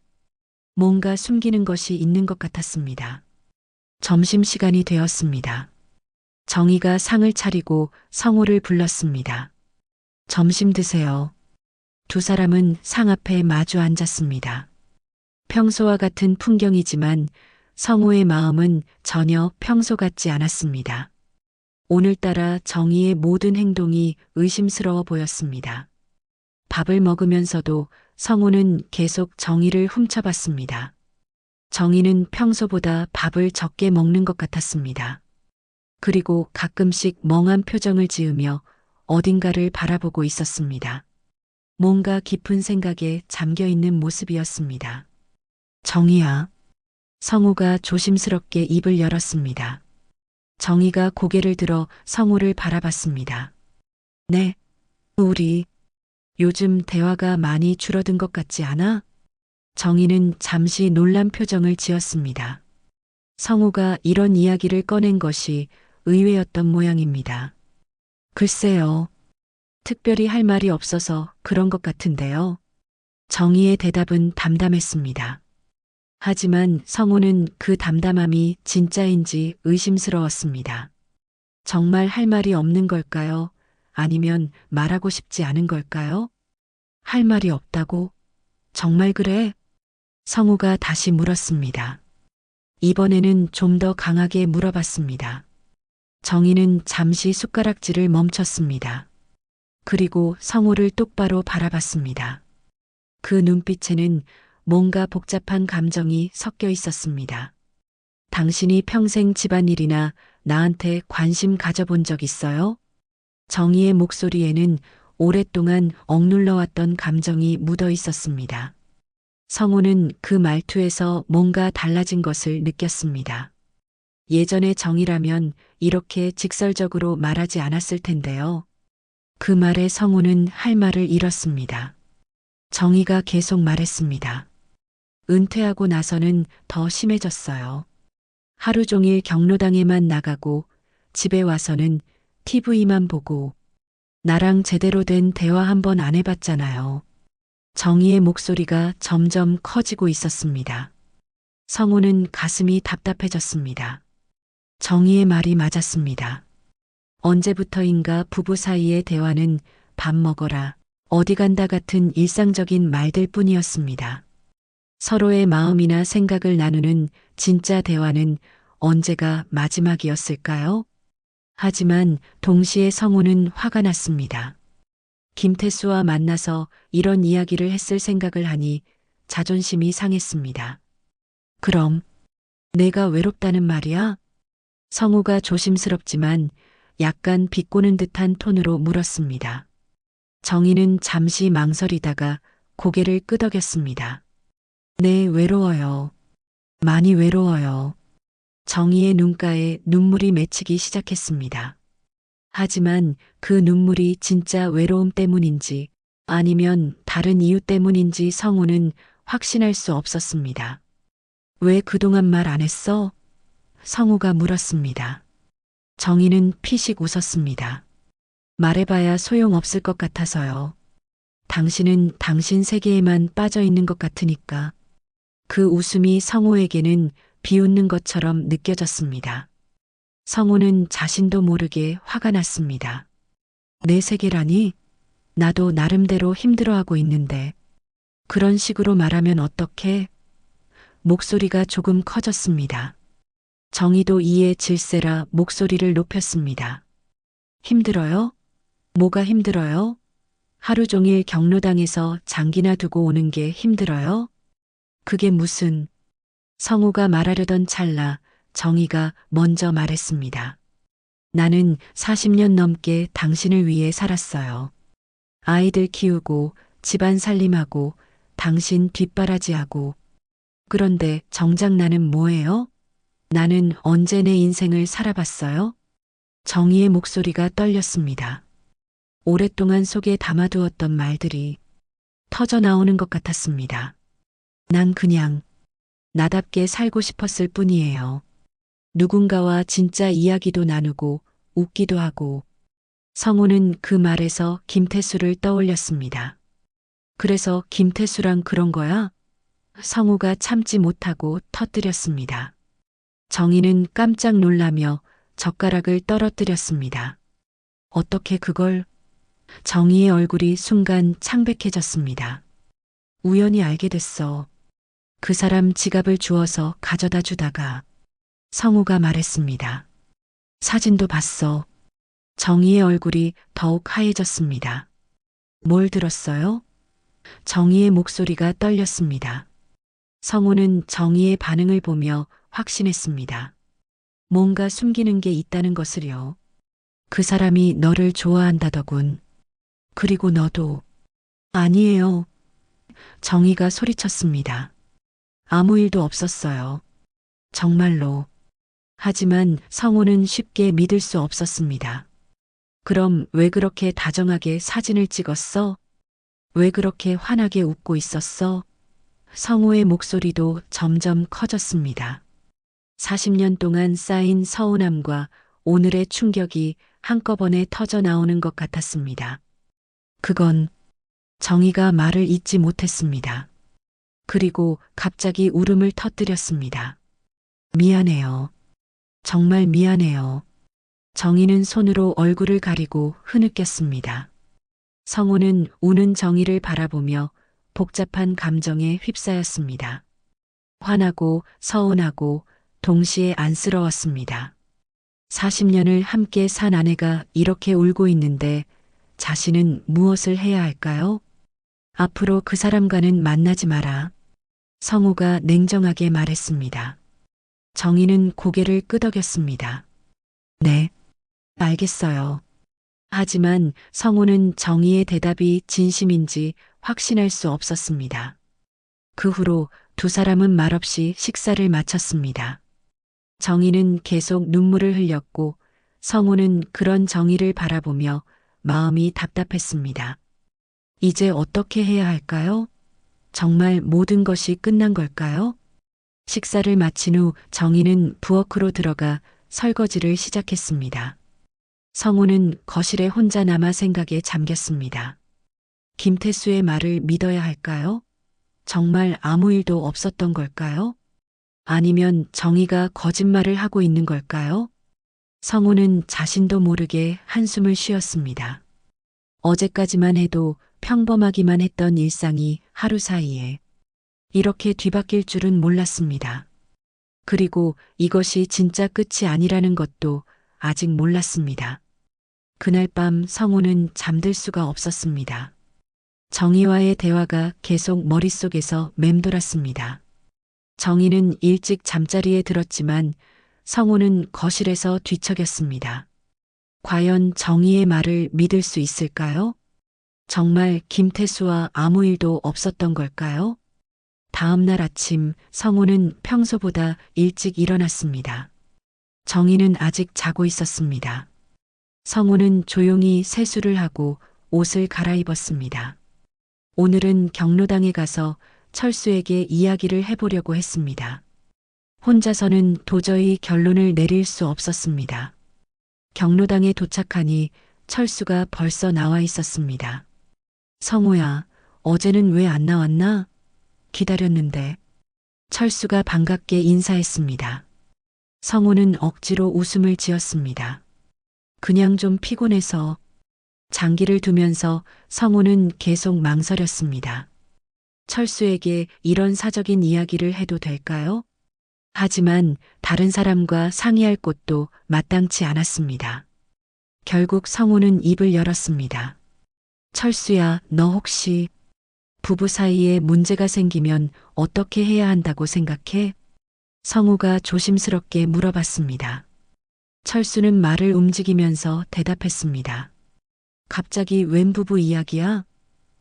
뭔가 숨기는 것이 있는 것 같았습니다. 점심시간이 되었습니다. 정희가 상을 차리고 성우를 불렀습니다. 점심 드세요. 두 사람은 상 앞에 마주 앉았습니다. 평소와 같은 풍경이지만 성우의 마음은 전혀 평소 같지 않았습니다. 오늘따라 정희의 모든 행동이 의심스러워 보였습니다. 밥을 먹으면서도 성우는 계속 정희를 훔쳐봤습니다. 정희는 평소보다 밥을 적게 먹는 것 같았습니다. 그리고 가끔씩 멍한 표정을 지으며 어딘가를 바라보고 있었습니다. 뭔가 깊은 생각에 잠겨 있는 모습이었습니다. 정희야. 성우가 조심스럽게 입을 열었습니다. 정희가 고개를 들어 성우를 바라봤습니다. 네, 우리 요즘 대화가 많이 줄어든 것 같지 않아? 정희는 잠시 놀란 표정을 지었습니다. 성우가 이런 이야기를 꺼낸 것이 의외였던 모양입니다. 글쎄요. 특별히 할 말이 없어서 그런 것 같은데요. 정희의 대답은 담담했습니다. 하지만 성우는 그 담담함이 진짜인지 의심스러웠습니다. 정말 할 말이 없는 걸까요? 아니면 말하고 싶지 않은 걸까요? 할 말이 없다고? 정말 그래? 성우가 다시 물었습니다. 이번에는 좀 더 강하게 물어봤습니다. 정희는 잠시 숟가락질을 멈췄습니다. 그리고 성우를 똑바로 바라봤습니다. 그 눈빛에는 뭔가 복잡한 감정이 섞여 있었습니다. 당신이 평생 집안일이나 나한테 관심 가져본 적 있어요? 정희의 목소리에는 오랫동안 억눌러왔던 감정이 묻어 있었습니다. 성우는 그 말투에서 뭔가 달라진 것을 느꼈습니다. 예전의 정희라면 이렇게 직설적으로 말하지 않았을 텐데요. 그 말에 성우는 할 말을 잃었습니다. 정희가 계속 말했습니다. 은퇴하고 나서는 더 심해졌어요. 하루 종일 경로당에만 나가고 집에 와서는 TV만 보고 나랑 제대로 된 대화 한 번 안 해봤잖아요. 정희의 목소리가 점점 커지고 있었습니다. 성우는 가슴이 답답해졌습니다. 정희의 말이 맞았습니다. 언제부터인가 부부 사이의 대화는 밥 먹어라, 어디 간다 같은 일상적인 말들 뿐이었습니다. 서로의 마음이나 생각을 나누는 진짜 대화는 언제가 마지막이었을까요? 하지만 동시에 성우는 화가 났습니다. 김태수와 만나서 이런 이야기를 했을 생각을 하니 자존심이 상했습니다. 그럼 내가 외롭다는 말이야? 성우가 조심스럽지만 약간 비꼬는 듯한 톤으로 물었습니다. 정희는 잠시 망설이다가 고개를 끄덕였습니다. 네, 외로워요. 많이 외로워요. 정희의 눈가에 눈물이 맺히기 시작했습니다. 하지만 그 눈물이 진짜 외로움 때문인지 아니면 다른 이유 때문인지 성우는 확신할 수 없었습니다. 왜 그동안 말 안 했어? 성우가 물었습니다. 정희는 피식 웃었습니다. 말해봐야 소용없을 것 같아서요. 당신은 당신 세계에만 빠져 있는 것 같으니까. 그 웃음이 성우에게는 비웃는 것처럼 느껴졌습니다. 성우는 자신도 모르게 화가 났습니다. 내 세계라니? 나도 나름대로 힘들어하고 있는데. 그런 식으로 말하면 어떡해? 목소리가 조금 커졌습니다. 정희도 이에 질세라 목소리를 높였습니다. 힘들어요? 뭐가 힘들어요? 하루 종일 경로당에서 장기나 두고 오는 게 힘들어요? 그게 무슨... 성우가 말하려던 찰나 정희가 먼저 말했습니다. 나는 40년 넘게 당신을 위해 살았어요. 아이들 키우고 집안 살림하고 당신 뒷바라지하고. 그런데 정작 나는 뭐예요? 나는 언제 내 인생을 살아봤어요? 정희의 목소리가 떨렸습니다. 오랫동안 속에 담아두었던 말들이 터져 나오는 것 같았습니다. 난 그냥 나답게 살고 싶었을 뿐이에요. 누군가와 진짜 이야기도 나누고 웃기도 하고. 성우는 그 말에서 김태수를 떠올렸습니다. 그래서 김태수랑 그런 거야? 성우가 참지 못하고 터뜨렸습니다. 정희는 깜짝 놀라며 젓가락을 떨어뜨렸습니다. 어떻게 그걸... 정희의 얼굴이 순간 창백해졌습니다. 우연히 알게 됐어. 그 사람 지갑을 주워서 가져다 주다가. 성우가 말했습니다. 사진도 봤어. 정희의 얼굴이 더욱 하얘졌습니다. 뭘 들었어요? 정희의 목소리가 떨렸습니다. 성우는 정희의 반응을 보며 확신했습니다. 뭔가 숨기는 게 있다는 것을요. 그 사람이 너를 좋아한다더군. 그리고 너도. 아니에요. 정희가 소리쳤습니다. 아무 일도 없었어요. 정말로. 하지만 성우는 쉽게 믿을 수 없었습니다. 그럼 왜 그렇게 다정하게 사진을 찍었어? 왜 그렇게 환하게 웃고 있었어? 성우의 목소리도 점점 커졌습니다. 40년 동안 쌓인 서운함과 오늘의 충격이 한꺼번에 터져 나오는 것 같았습니다. 그건 정희가 말을 잇지 못했습니다. 그리고 갑자기 울음을 터뜨렸습니다. 미안해요. 정말 미안해요. 정희는 손으로 얼굴을 가리고 흐느꼈습니다. 성우는 우는 정희를 바라보며 복잡한 감정에 휩싸였습니다. 화나고 서운하고 동시에 안쓰러웠습니다. 40년을 함께 산 아내가 이렇게 울고 있는데 자신은 무엇을 해야 할까요? 앞으로 그 사람과는 만나지 마라. 성우가 냉정하게 말했습니다. 정희는 고개를 끄덕였습니다. 네, 알겠어요. 하지만 성우는 정희의 대답이 진심인지 확신할 수 없었습니다. 그 후로 두 사람은 말없이 식사를 마쳤습니다. 정희는 계속 눈물을 흘렸고 성우는 그런 정희를 바라보며 마음이 답답했습니다. 이제 어떻게 해야 할까요? 정말 모든 것이 끝난 걸까요? 식사를 마친 후 정희는 부엌으로 들어가 설거지를 시작했습니다. 성우는 거실에 혼자 남아 생각에 잠겼습니다. 김태수의 말을 믿어야 할까요? 정말 아무 일도 없었던 걸까요? 아니면 정희가 거짓말을 하고 있는 걸까요? 성우는 자신도 모르게 한숨을 쉬었습니다. 어제까지만 해도 평범하기만 했던 일상이 하루 사이에 이렇게 뒤바뀔 줄은 몰랐습니다. 그리고 이것이 진짜 끝이 아니라는 것도 아직 몰랐습니다. 그날 밤 성우는 잠들 수가 없었습니다. 정희와의 대화가 계속 머릿속에서 맴돌았습니다. 정희는 일찍 잠자리에 들었지만 성우는 거실에서 뒤척였습니다. 과연 정희의 말을 믿을 수 있을까요? 정말 김태수와 아무 일도 없었던 걸까요? 다음 날 아침 성우는 평소보다 일찍 일어났습니다. 정희는 아직 자고 있었습니다. 성우는 조용히 세수를 하고 옷을 갈아입었습니다. 오늘은 경로당에 가서 철수에게 이야기를 해보려고 했습니다. 혼자서는 도저히 결론을 내릴 수 없었습니다. 경로당에 도착하니 철수가 벌써 나와 있었습니다. 성우야, 어제는 왜 안 나왔나? 기다렸는데. 철수가 반갑게 인사했습니다. 성우는 억지로 웃음을 지었습니다. 그냥 좀 피곤해서. 장기를 두면서 성우는 계속 망설였습니다. 철수에게 이런 사적인 이야기를 해도 될까요? 하지만 다른 사람과 상의할 곳도 마땅치 않았습니다. 결국 성우는 입을 열었습니다. 철수야, 너 혹시 부부 사이에 문제가 생기면 어떻게 해야 한다고 생각해? 성우가 조심스럽게 물어봤습니다. 철수는 말을 움직이면서 대답했습니다. 갑자기 웬 부부 이야기야?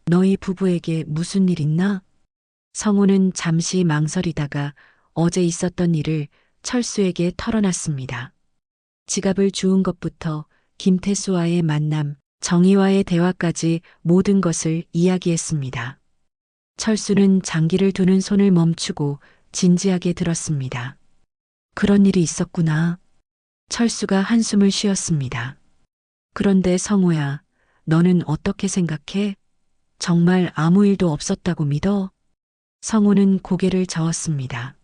너희 부부에게 무슨 일 있나? 성우는 잠시 망설이다가 어제 있었던 일을 철수에게 털어놨습니다. 지갑을 주운 것부터 김태수와의 만남, 정희와의 대화까지 모든 것을 이야기했습니다. 철수는 장기를 두는 손을 멈추고 진지하게 들었습니다. 그런 일이 있었구나. 철수가 한숨을 쉬었습니다. 그런데 성우야, 너는 어떻게 생각해? 정말 아무 일도 없었다고 믿어? 성우는 고개를 저었습니다.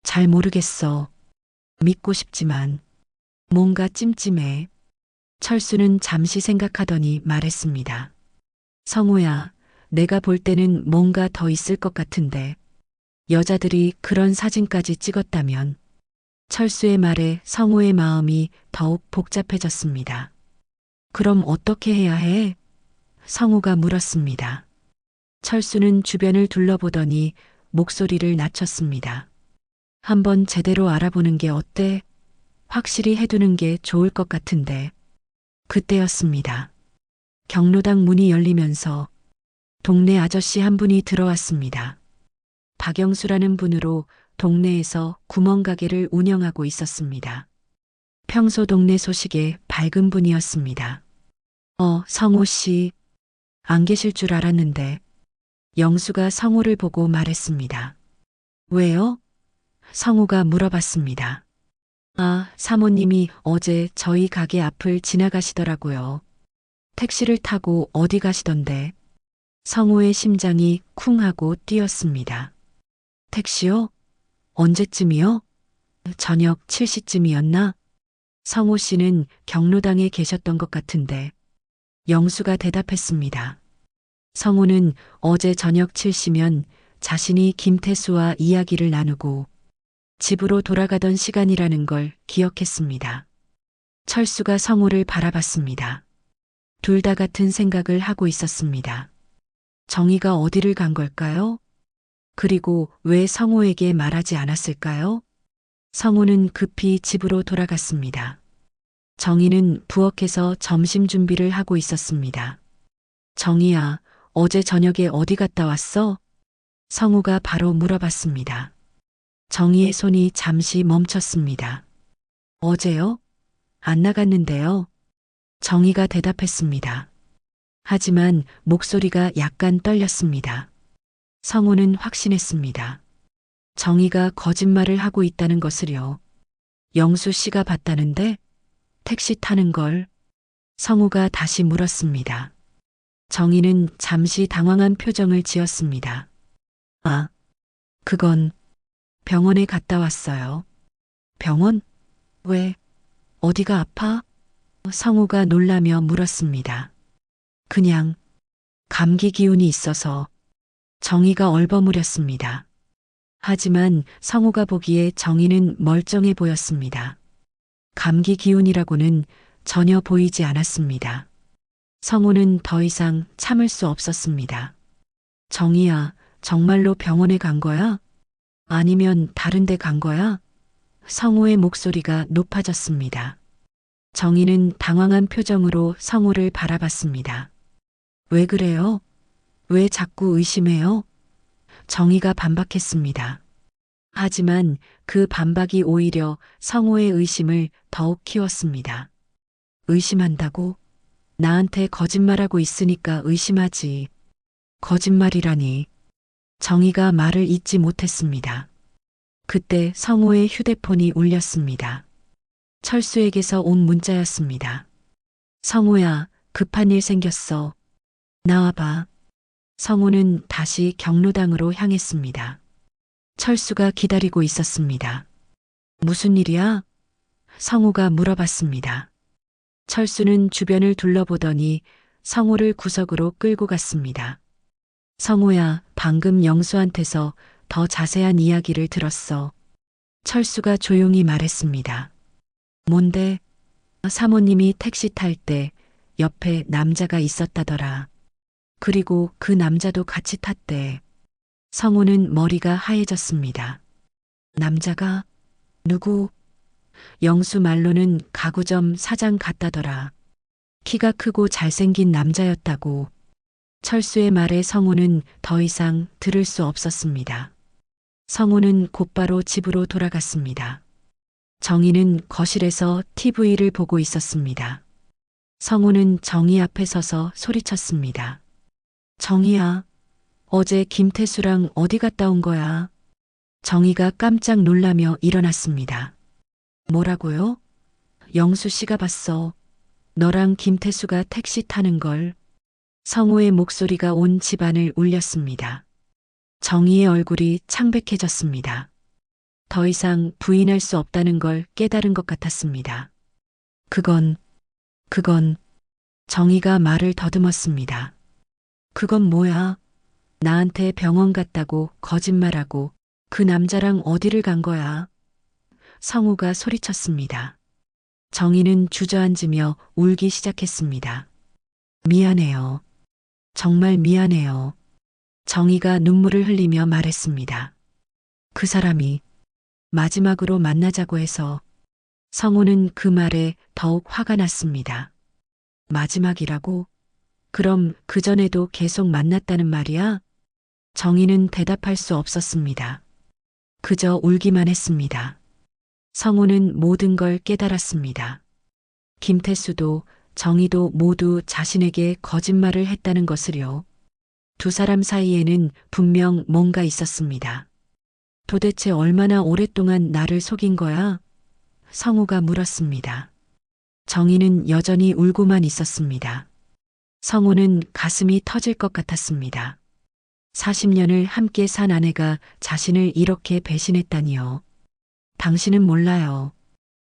잘 모르겠어. 믿고 싶지만 뭔가 찜찜해. 철수는 잠시 생각하더니 말했습니다. 성우야, 내가 볼 때는 뭔가 더 있을 것 같은데. 여자들이 그런 사진까지 찍었다면. 철수의 말에 성우의 마음이 더욱 복잡해졌습니다. 그럼 어떻게 해야 해? 성우가 물었습니다. 철수는 주변을 둘러보더니 목소리를 낮췄습니다. 한번 제대로 알아보는 게 어때? 확실히 해두는 게 좋을 것 같은데. 그때였습니다. 경로당 문이 열리면서 동네 아저씨 한 분이 들어왔습니다. 박영수라는 분으로 동네에서 구멍가게를 운영하고 있었습니다. 평소 동네 소식에 밝은 분이었습니다. 성우 씨, 안 계실 줄 알았는데. 영수가 성우를 보고 말했습니다. 왜요? 성우가 물어봤습니다. 사모님이 어제 저희 가게 앞을 지나가시더라고요. 택시를 타고 어디 가시던데. 성우의 심장이 쿵 하고 뛰었습니다. 택시요? 언제쯤이요? 저녁 7시쯤이었나? 성호 씨는 경로당에 계셨던 것 같은데. 영수가 대답했습니다. 성호는 어제 저녁 7시면 자신이 김태수와 이야기를 나누고 집으로 돌아가던 시간이라는 걸 기억했습니다. 철수가 성호를 바라봤습니다. 둘 다 같은 생각을 하고 있었습니다. 정희가 어디를 간 걸까요? 그리고 왜 성호에게 말하지 않았을까요? 성호는 급히 집으로 돌아갔습니다. 정희는 부엌에서 점심 준비를 하고 있었습니다. 정희야, 어제 저녁에 어디 갔다 왔어? 성호가 바로 물어봤습니다. 정희의 손이 잠시 멈췄습니다. 어제요? 안 나갔는데요. 정희가 대답했습니다. 하지만 목소리가 약간 떨렸습니다. 성호는 확신했습니다. 정희가 거짓말을 하고 있다는 것을요. 영수 씨가 봤다는데? 택시 타는 걸? 성호가 다시 물었습니다. 정희는 잠시 당황한 표정을 지었습니다. 아, 그건 병원에 갔다 왔어요. 병원? 왜? 어디가 아파? 성호가 놀라며 물었습니다. 그냥 감기 기운이 있어서. 정희가 얼버무렸습니다. 하지만 성호가 보기에 정희는 멀쩡해 보였습니다. 감기 기운이라고는 전혀 보이지 않았습니다. 성호는 더 이상 참을 수 없었습니다. 정희야, 정말로 병원에 간 거야? 아니면 다른 데 간 거야? 성호의 목소리가 높아졌습니다. 정희는 당황한 표정으로 성호를 바라봤습니다. 왜 그래요? 왜 자꾸 의심해요? 정희가 반박했습니다. 하지만 그 반박이 오히려 성호의 의심을 더욱 키웠습니다. 의심한다고? 나한테 거짓말하고 있으니까 의심하지. 거짓말이라니. 정희가 말을 잇지 못했습니다. 그때 성호의 휴대폰이 울렸습니다. 철수에게서 온 문자였습니다. 성호야, 급한 일 생겼어. 나와봐. 성호는 다시 경로당으로 향했습니다. 철수가 기다리고 있었습니다. 무슨 일이야? 성호가 물어봤습니다. 철수는 주변을 둘러보더니 성호를 구석으로 끌고 갔습니다. 성호야, 방금 영수한테서 더 자세한 이야기를 들었어. 철수가 조용히 말했습니다. 뭔데? 사모님이 택시 탈 때 옆에 남자가 있었다더라. 그리고 그 남자도 같이 탔대. 성호는 머리가 하얘졌습니다. 남자가? 누구? 영수 말로는 가구점 사장 같다더라. 키가 크고 잘생긴 남자였다고. 철수의 말에 성호는 더 이상 들을 수 없었습니다. 성호는 곧바로 집으로 돌아갔습니다. 정희는 거실에서 TV를 보고 있었습니다. 성호는 정희 앞에 서서 소리쳤습니다. 정희야, 어제 김태수랑 어디 갔다 온 거야? 정희가 깜짝 놀라며 일어났습니다. 뭐라고요? 영수 씨가 봤어. 너랑 김태수가 택시 타는 걸. 성호의 목소리가 온 집안을 울렸습니다. 정희의 얼굴이 창백해졌습니다. 더 이상 부인할 수 없다는 걸 깨달은 것 같았습니다. 그건 정희가 말을 더듬었습니다. 그건 뭐야? 나한테 병원 갔다고 거짓말하고 그 남자랑 어디를 간 거야? 성우가 소리쳤습니다. 정희는 주저앉으며 울기 시작했습니다. 미안해요. 정말 미안해요. 정희가 눈물을 흘리며 말했습니다. 그 사람이 마지막으로 만나자고 해서. 성우는 그 말에 더욱 화가 났습니다. 마지막이라고? 그럼 그전에도 계속 만났다는 말이야? 정희는 대답할 수 없었습니다. 그저 울기만 했습니다. 성우는 모든 걸 깨달았습니다. 김태수도 정희도 모두 자신에게 거짓말을 했다는 것을요. 두 사람 사이에는 분명 뭔가 있었습니다. 도대체 얼마나 오랫동안 나를 속인 거야? 성우가 물었습니다. 정희는 여전히 울고만 있었습니다. 성우는 가슴이 터질 것 같았습니다. 40년을 함께 산 아내가 자신을 이렇게 배신했다니요. 당신은 몰라요.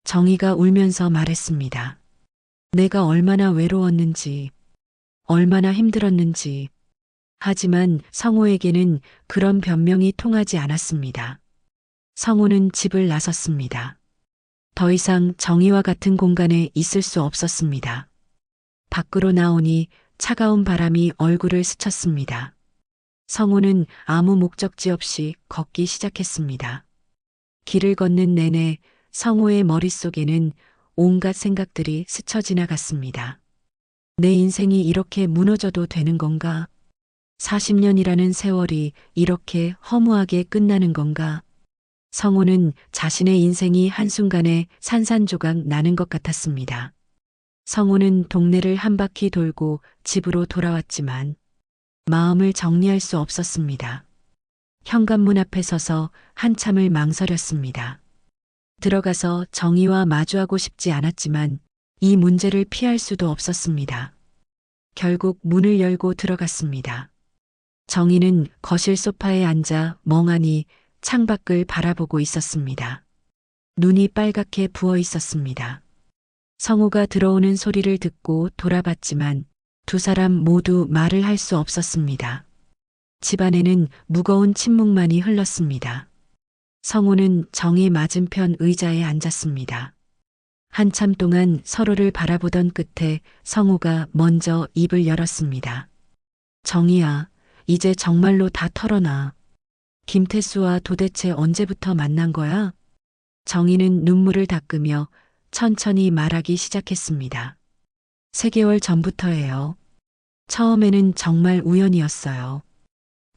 정희가 울면서 말했습니다. 내가 얼마나 외로웠는지, 얼마나 힘들었는지. 하지만 성호에게는 그런 변명이 통하지 않았습니다. 성호는 집을 나섰습니다. 더 이상 정희와 같은 공간에 있을 수 없었습니다. 밖으로 나오니 차가운 바람이 얼굴을 스쳤습니다. 성호는 아무 목적지 없이 걷기 시작했습니다. 길을 걷는 내내 성호의 머릿속에는 온갖 생각들이 스쳐 지나갔습니다. 내 인생이 이렇게 무너져도 되는 건가? 40년이라는 세월이 이렇게 허무하게 끝나는 건가? 성호는 자신의 인생이 한순간에 산산조각 나는 것 같았습니다. 성호는 동네를 한 바퀴 돌고 집으로 돌아왔지만 마음을 정리할 수 없었습니다. 현관문 앞에 서서 한참을 망설였습니다. 들어가서 정희와 마주하고 싶지 않았지만 이 문제를 피할 수도 없었습니다. 결국 문을 열고 들어갔습니다. 정희는 거실 소파에 앉아 멍하니 창밖을 바라보고 있었습니다. 눈이 빨갛게 부어 있었습니다. 성우가 들어오는 소리를 듣고 돌아봤지만 두 사람 모두 말을 할 수 없었습니다. 집안에는 무거운 침묵만이 흘렀습니다. 성우는 정희 맞은편 의자에 앉았습니다. 한참 동안 서로를 바라보던 끝에 성우가 먼저 입을 열었습니다. 정희야, 이제 정말로 다 털어놔. 김태수와 도대체 언제부터 만난 거야? 정희는 눈물을 닦으며 천천히 말하기 시작했습니다. 3개월 전부터예요. 처음에는 정말 우연이었어요.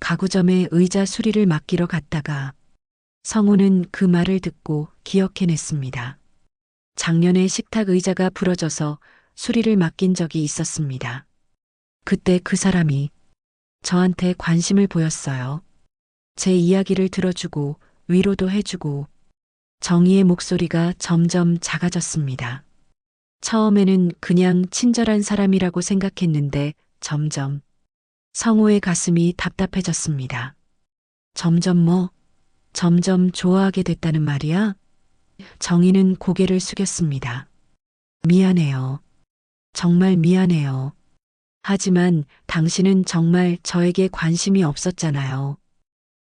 가구점에 의자 수리를 맡기러 갔다가 성우는 그 말을 듣고 기억해냈습니다. 작년에 식탁 의자가 부러져서 수리를 맡긴 적이 있었습니다. 그때 그 사람이 저한테 관심을 보였어요. 제 이야기를 들어주고 위로도 해주고. 정희의 목소리가 점점 작아졌습니다. 처음에는 그냥 친절한 사람이라고 생각했는데 점점 성우의 가슴이 답답해졌습니다. 점점 좋아하게 됐다는 말이야? 정희는 고개를 숙였습니다. 미안해요. 정말 미안해요. 하지만 당신은 정말 저에게 관심이 없었잖아요.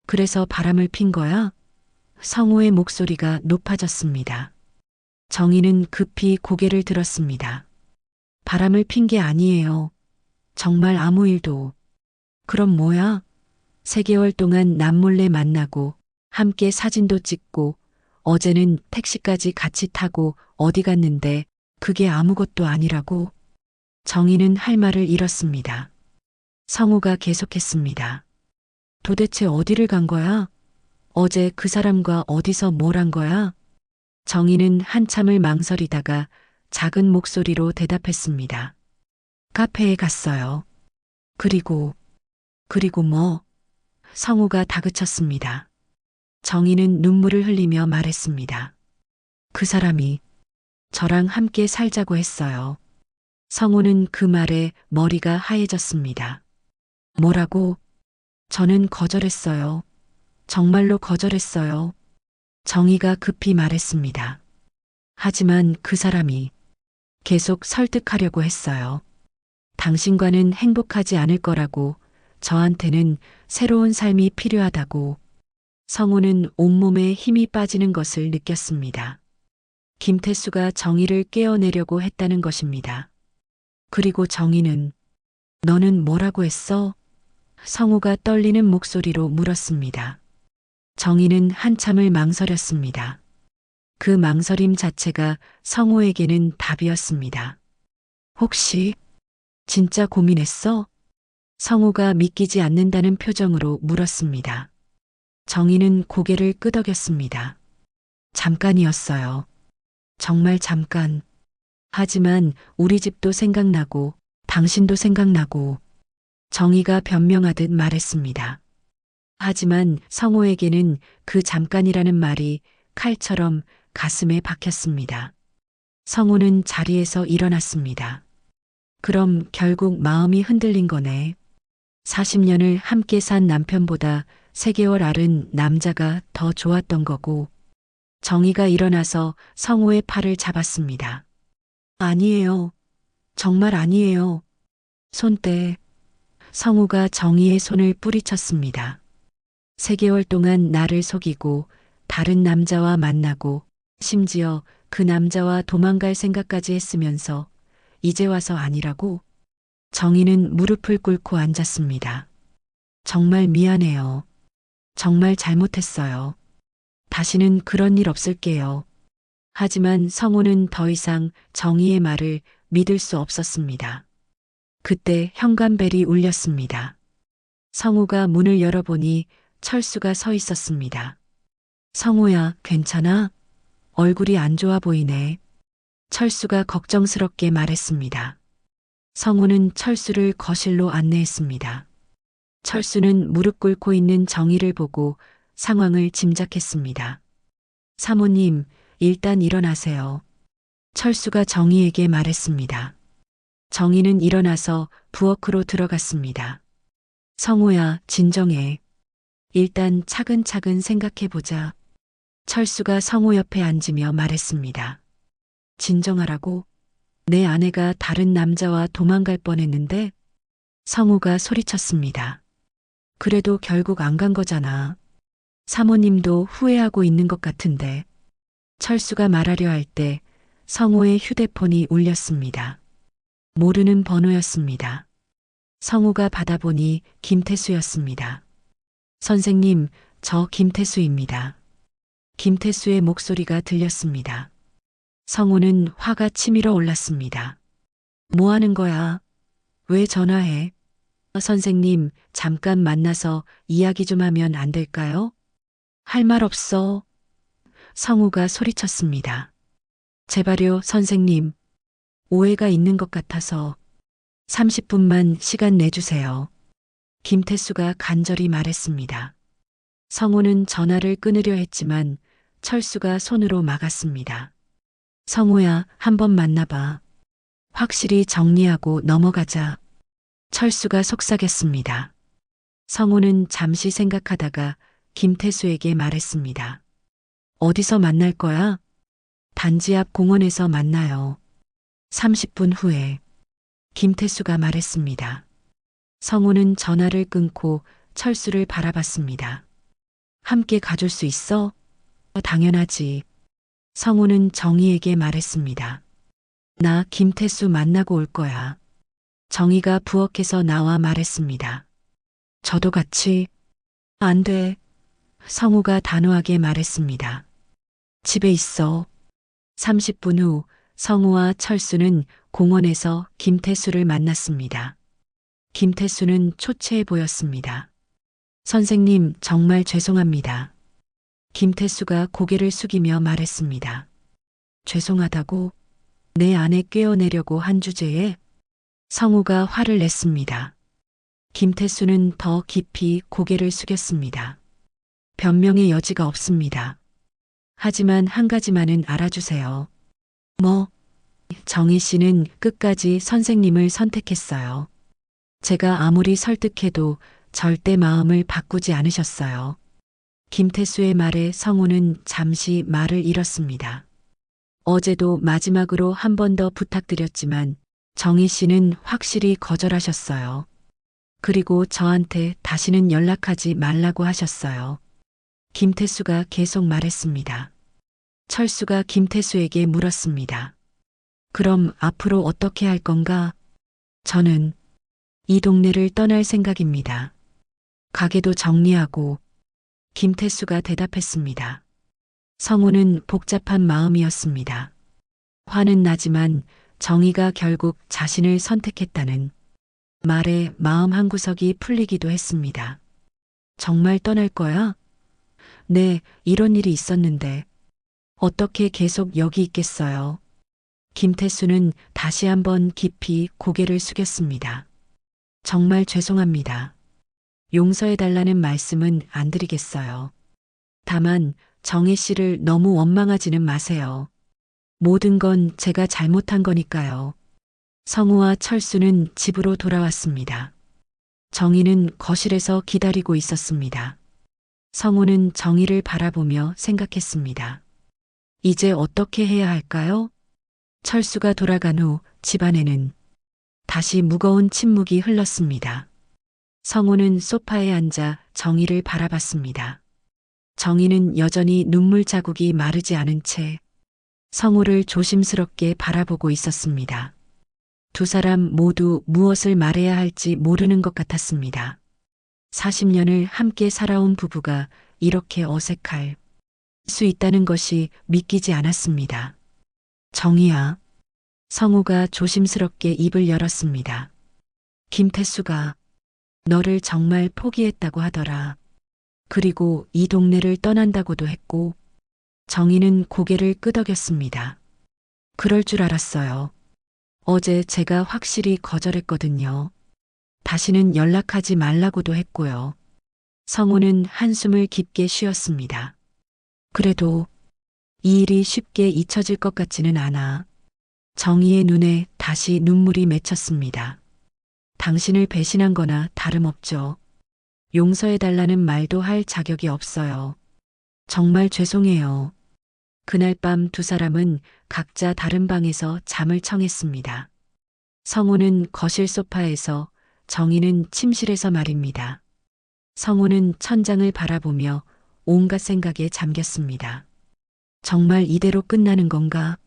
그래서 바람을 핀 거야? 성우의 목소리가 높아졌습니다. 정희는 급히 고개를 들었습니다. 바람을 핀 게 아니에요. 정말 아무 일도. 그럼 뭐야? 3개월 동안 남몰래 만나고 함께 사진도 찍고 어제는 택시까지 같이 타고 어디 갔는데 그게 아무것도 아니라고? 정희는 할 말을 잃었습니다. 성우가 계속했습니다. 도대체 어디를 간 거야? 어제 그 사람과 어디서 뭘 한 거야? 정희는 한참을 망설이다가 작은 목소리로 대답했습니다. 카페에 갔어요. 그리고 뭐? 성우가 다그쳤습니다. 정희는 눈물을 흘리며 말했습니다. 그 사람이 저랑 함께 살자고 했어요. 성우는 그 말에 머리가 하얘졌습니다. 뭐라고? 저는 거절했어요. 정말로 거절했어요. 정희가 급히 말했습니다. 하지만 그 사람이 계속 설득하려고 했어요. 당신과는 행복하지 않을 거라고, 저한테는 새로운 삶이 필요하다고. 성우는 온몸에 힘이 빠지는 것을 느꼈습니다. 김태수가 정희를 깨어내려고 했다는 것입니다. 그리고 정희는 너는 뭐라고 했어? 성우가 떨리는 목소리로 물었습니다. 정희는 한참을 망설였습니다. 그 망설임 자체가 성우에게는 답이었습니다. 혹시 진짜 고민했어? 성우가 믿기지 않는다는 표정으로 물었습니다. 정희는 고개를 끄덕였습니다. 잠깐이었어요. 정말 잠깐. 하지만 우리 집도 생각나고 당신도 생각나고. 정희가 변명하듯 말했습니다. 하지만 성호에게는 그 잠깐이라는 말이 칼처럼 가슴에 박혔습니다. 성호는 자리에서 일어났습니다. 그럼 결국 마음이 흔들린 거네. 40년을 함께 산 남편보다 3개월 앓은 남자가 더 좋았던 거고. 정희가 일어나서 성우의 팔을 잡았습니다. 아니에요. 정말 아니에요. 손대. 성우가 정희의 손을 뿌리쳤습니다. 3개월 동안 나를 속이고 다른 남자와 만나고 심지어 그 남자와 도망갈 생각까지 했으면서 이제 와서 아니라고? 정희는 무릎을 꿇고 앉았습니다. 정말 미안해요. 정말 잘못했어요. 다시는 그런 일 없을게요. 하지만 성우는 더 이상 정희의 말을 믿을 수 없었습니다. 그때 현관벨이 울렸습니다. 성우가 문을 열어보니 철수가 서 있었습니다. 성우야, 괜찮아? 얼굴이 안 좋아 보이네. 철수가 걱정스럽게 말했습니다. 성우는 철수를 거실로 안내했습니다. 철수는 무릎 꿇고 있는 정희를 보고 상황을 짐작했습니다. 사모님, 일단 일어나세요. 철수가 정희에게 말했습니다. 정희는 일어나서 부엌으로 들어갔습니다. 성우야, 진정해. 일단 차근차근 생각해보자. 철수가 성우 옆에 앉으며 말했습니다. 진정하라고? 내 아내가 다른 남자와 도망갈 뻔했는데? 성우가 소리쳤습니다. 그래도 결국 안 간 거잖아. 사모님도 후회하고 있는 것 같은데. 철수가 말하려 할 때 성우의 휴대폰이 울렸습니다. 모르는 번호였습니다. 성우가 받아보니 김태수였습니다. 선생님, 저 김태수입니다. 김태수의 목소리가 들렸습니다. 성우는 화가 치밀어 올랐습니다. 뭐 하는 거야? 왜 전화해? 선생님, 잠깐 만나서 이야기 좀 하면 안 될까요? 할 말 없어. 성우가 소리쳤습니다. 제발요, 선생님. 오해가 있는 것 같아서 30분만 시간 내주세요. 김태수가 간절히 말했습니다. 성우는 전화를 끊으려 했지만 철수가 손으로 막았습니다. 성우야, 한번 만나봐. 확실히 정리하고 넘어가자. 철수가 속삭였습니다. 성우는 잠시 생각하다가 김태수에게 말했습니다. 어디서 만날 거야? 단지 앞 공원에서 만나요. 30분 후에. 김태수가 말했습니다. 성우는 전화를 끊고 철수를 바라봤습니다. 함께 가줄 수 있어? 당연하지. 성우는 정희에게 말했습니다. 나 김태수 만나고 올 거야. 정희가 부엌에서 나와 말했습니다. 저도 같이. 안 돼. 성우가 단호하게 말했습니다. 집에 있어. 30분 후 성우와 철수는 공원에서 김태수를 만났습니다. 김태수는 초췌해 보였습니다. 선생님, 정말 죄송합니다. 김태수가 고개를 숙이며 말했습니다. 죄송하다고? 내 안에 꿰어내려고 한 주제에? 성우가 화를 냈습니다. 김태수는 더 깊이 고개를 숙였습니다. 변명의 여지가 없습니다. 하지만 한 가지만은 알아주세요. 뭐? 정희 씨는 끝까지 선생님을 선택했어요. 제가 아무리 설득해도 절대 마음을 바꾸지 않으셨어요. 김태수의 말에 성우는 잠시 말을 잃었습니다. 어제도 마지막으로 한 번 더 부탁드렸지만 정희 씨는 확실히 거절하셨어요. 그리고 저한테 다시는 연락하지 말라고 하셨어요. 김태수가 계속 말했습니다. 철수가 김태수에게 물었습니다. 그럼 앞으로 어떻게 할 건가? 저는 이 동네를 떠날 생각입니다. 가게도 정리하고. 김태수가 대답했습니다. 성우는 복잡한 마음이었습니다. 화는 나지만 정희가 결국 자신을 선택했다는 말에 마음 한구석이 풀리기도 했습니다. 정말 떠날 거야? 네, 이런 일이 있었는데 어떻게 계속 여기 있겠어요? 김태수는 다시 한번 깊이 고개를 숙였습니다. 정말 죄송합니다. 용서해달라는 말씀은 안 드리겠어요. 다만 정희 씨를 너무 원망하지는 마세요. 모든 건 제가 잘못한 거니까요. 성우와 철수는 집으로 돌아왔습니다. 정희는 거실에서 기다리고 있었습니다. 성우는 정희를 바라보며 생각했습니다. 이제 어떻게 해야 할까요? 철수가 돌아간 후 집안에는 다시 무거운 침묵이 흘렀습니다. 성우는 소파에 앉아 정희를 바라봤습니다. 정희는 여전히 눈물 자국이 마르지 않은 채 성우를 조심스럽게 바라보고 있었습니다. 두 사람 모두 무엇을 말해야 할지 모르는 것 같았습니다. 40년을 함께 살아온 부부가 이렇게 어색할 수 있다는 것이 믿기지 않았습니다. 정희야. 성우가 조심스럽게 입을 열었습니다. 김태수가 너를 정말 포기했다고 하더라. 그리고 이 동네를 떠난다고도 했고. 정희는 고개를 끄덕였습니다. 그럴 줄 알았어요. 어제 제가 확실히 거절했거든요. 다시는 연락하지 말라고도 했고요. 성우는 한숨을 깊게 쉬었습니다. 그래도 이 일이 쉽게 잊혀질 것 같지는 않아. 정희의 눈에 다시 눈물이 맺혔습니다. 당신을 배신한 거나 다름없죠. 용서해달라는 말도 할 자격이 없어요. 정말 죄송해요. 그날 밤 두 사람은 각자 다른 방에서 잠을 청했습니다. 성우는 거실 소파에서, 정희는 침실에서 말입니다. 성우는 천장을 바라보며 온갖 생각에 잠겼습니다. 정말 이대로 끝나는 건가?